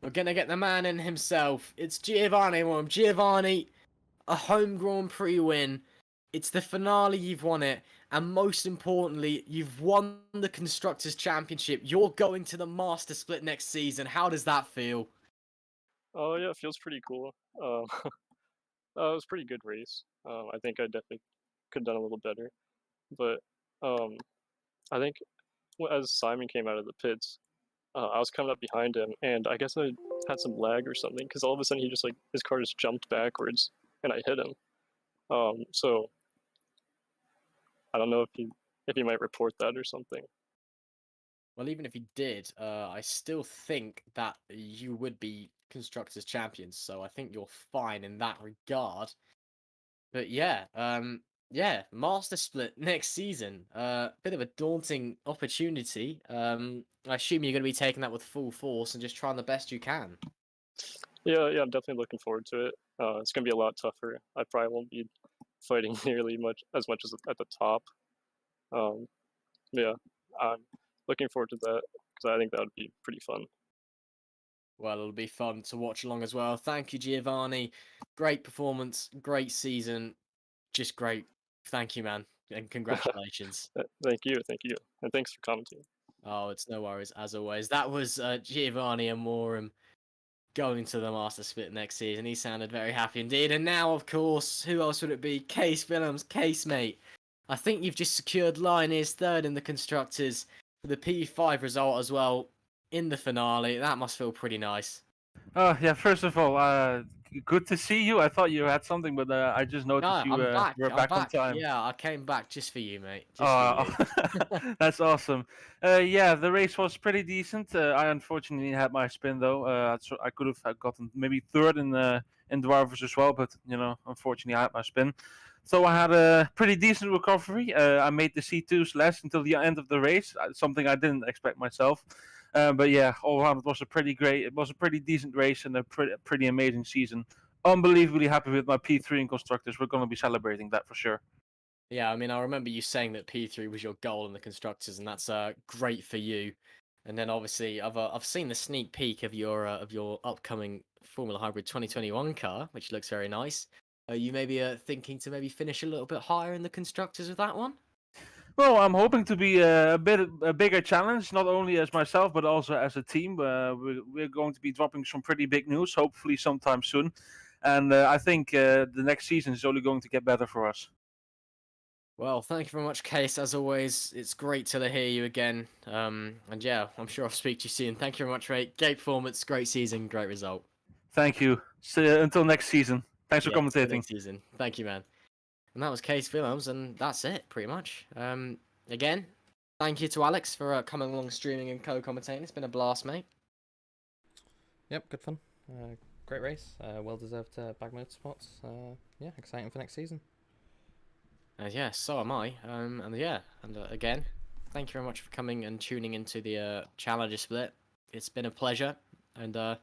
we're going to get the man in himself. It's Giovanni. Giovanni, a home Grand Prix win. It's the finale, you've won it. And most importantly, you've won the Constructors' Championship. You're going to the Master Split next season. How does that feel? Oh yeah, it feels pretty cool. It was a pretty good race. I think I definitely could have done a little better, but I think as Simon came out of the pits, I was coming up behind him, and I guess I had some lag or something, because all of a sudden he just his car just jumped backwards, and I hit him. So I don't know if he might report that or something. Well, even if he did, I still think that you would be Constructors champions, so I think you're fine in that regard. But yeah, Master Split next season. Bit of a daunting opportunity. I assume you're going to be taking that with full force and just trying the best you can. Yeah, I'm definitely looking forward to it. It's gonna be a lot tougher. I probably won't be fighting nearly as much as at the top. Yeah, I'm looking forward to that because I think that would be pretty fun. Well, it'll be fun to watch along as well. Thank you, Giovanni. Great performance, great season, just great. Thank you, man, and congratulations. Thank you, and thanks for commenting. Oh, it's no worries, as always. That was Giovanni Amorim going to the Master Split next season. He sounded very happy indeed. And now, of course, who else would it be? Case Willems, Case, mate. I think you've just secured Lioneer's third in the Constructors with the P5 result as well in the finale. That must feel pretty nice. Yeah, first of all, good to see you. I thought you had something, but I just noticed you I'm back. were I'm back on time. Yeah, I came back just for you, mate. Just for you. That's awesome. Yeah, the race was pretty decent. I unfortunately had my spin though. So I could have gotten maybe third in drivers as well, but unfortunately I had my spin. So I had a pretty decent recovery. I made the C2s less until the end of the race, something I didn't expect myself. But yeah, all around it was a pretty decent race and a pretty amazing season. Unbelievably happy with my P3 in Constructors. We're going to be celebrating that for sure. Yeah, I mean, I remember you saying that P3 was your goal in the Constructors, and that's great for you. And then obviously, I've seen the sneak peek of your upcoming Formula Hybrid 2021 car, which looks very nice. Are you maybe thinking to maybe finish a little bit higher in the Constructors with that one? Well, I'm hoping to be a bigger challenge, not only as myself, but also as a team. We're going to be dropping some pretty big news, hopefully sometime soon. And I think the next season is only going to get better for us. Well, thank you very much, Case. As always, it's great to hear you again. And yeah, I'm sure I'll speak to you soon. Thank you very much, mate. Great performance, great season, great result. Thank you. Until next season. Thanks for commentating. Next season. Thank you, man. And that was Case Films, and that's it, pretty much. Again, thank you to Alex for coming along, streaming and co-commentating. It's been a blast, mate. Yep, good fun. Great race. Well-deserved Bagged Motorsports. Yeah, exciting for next season. Yeah, so am I. Again, thank you very much for coming and tuning into the Challenger Split. It's been a pleasure, and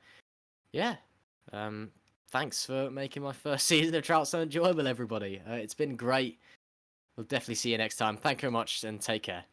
thanks for making my first season of Trout so enjoyable, everybody. It's been great. We'll definitely see you next time. Thank you very much, and take care.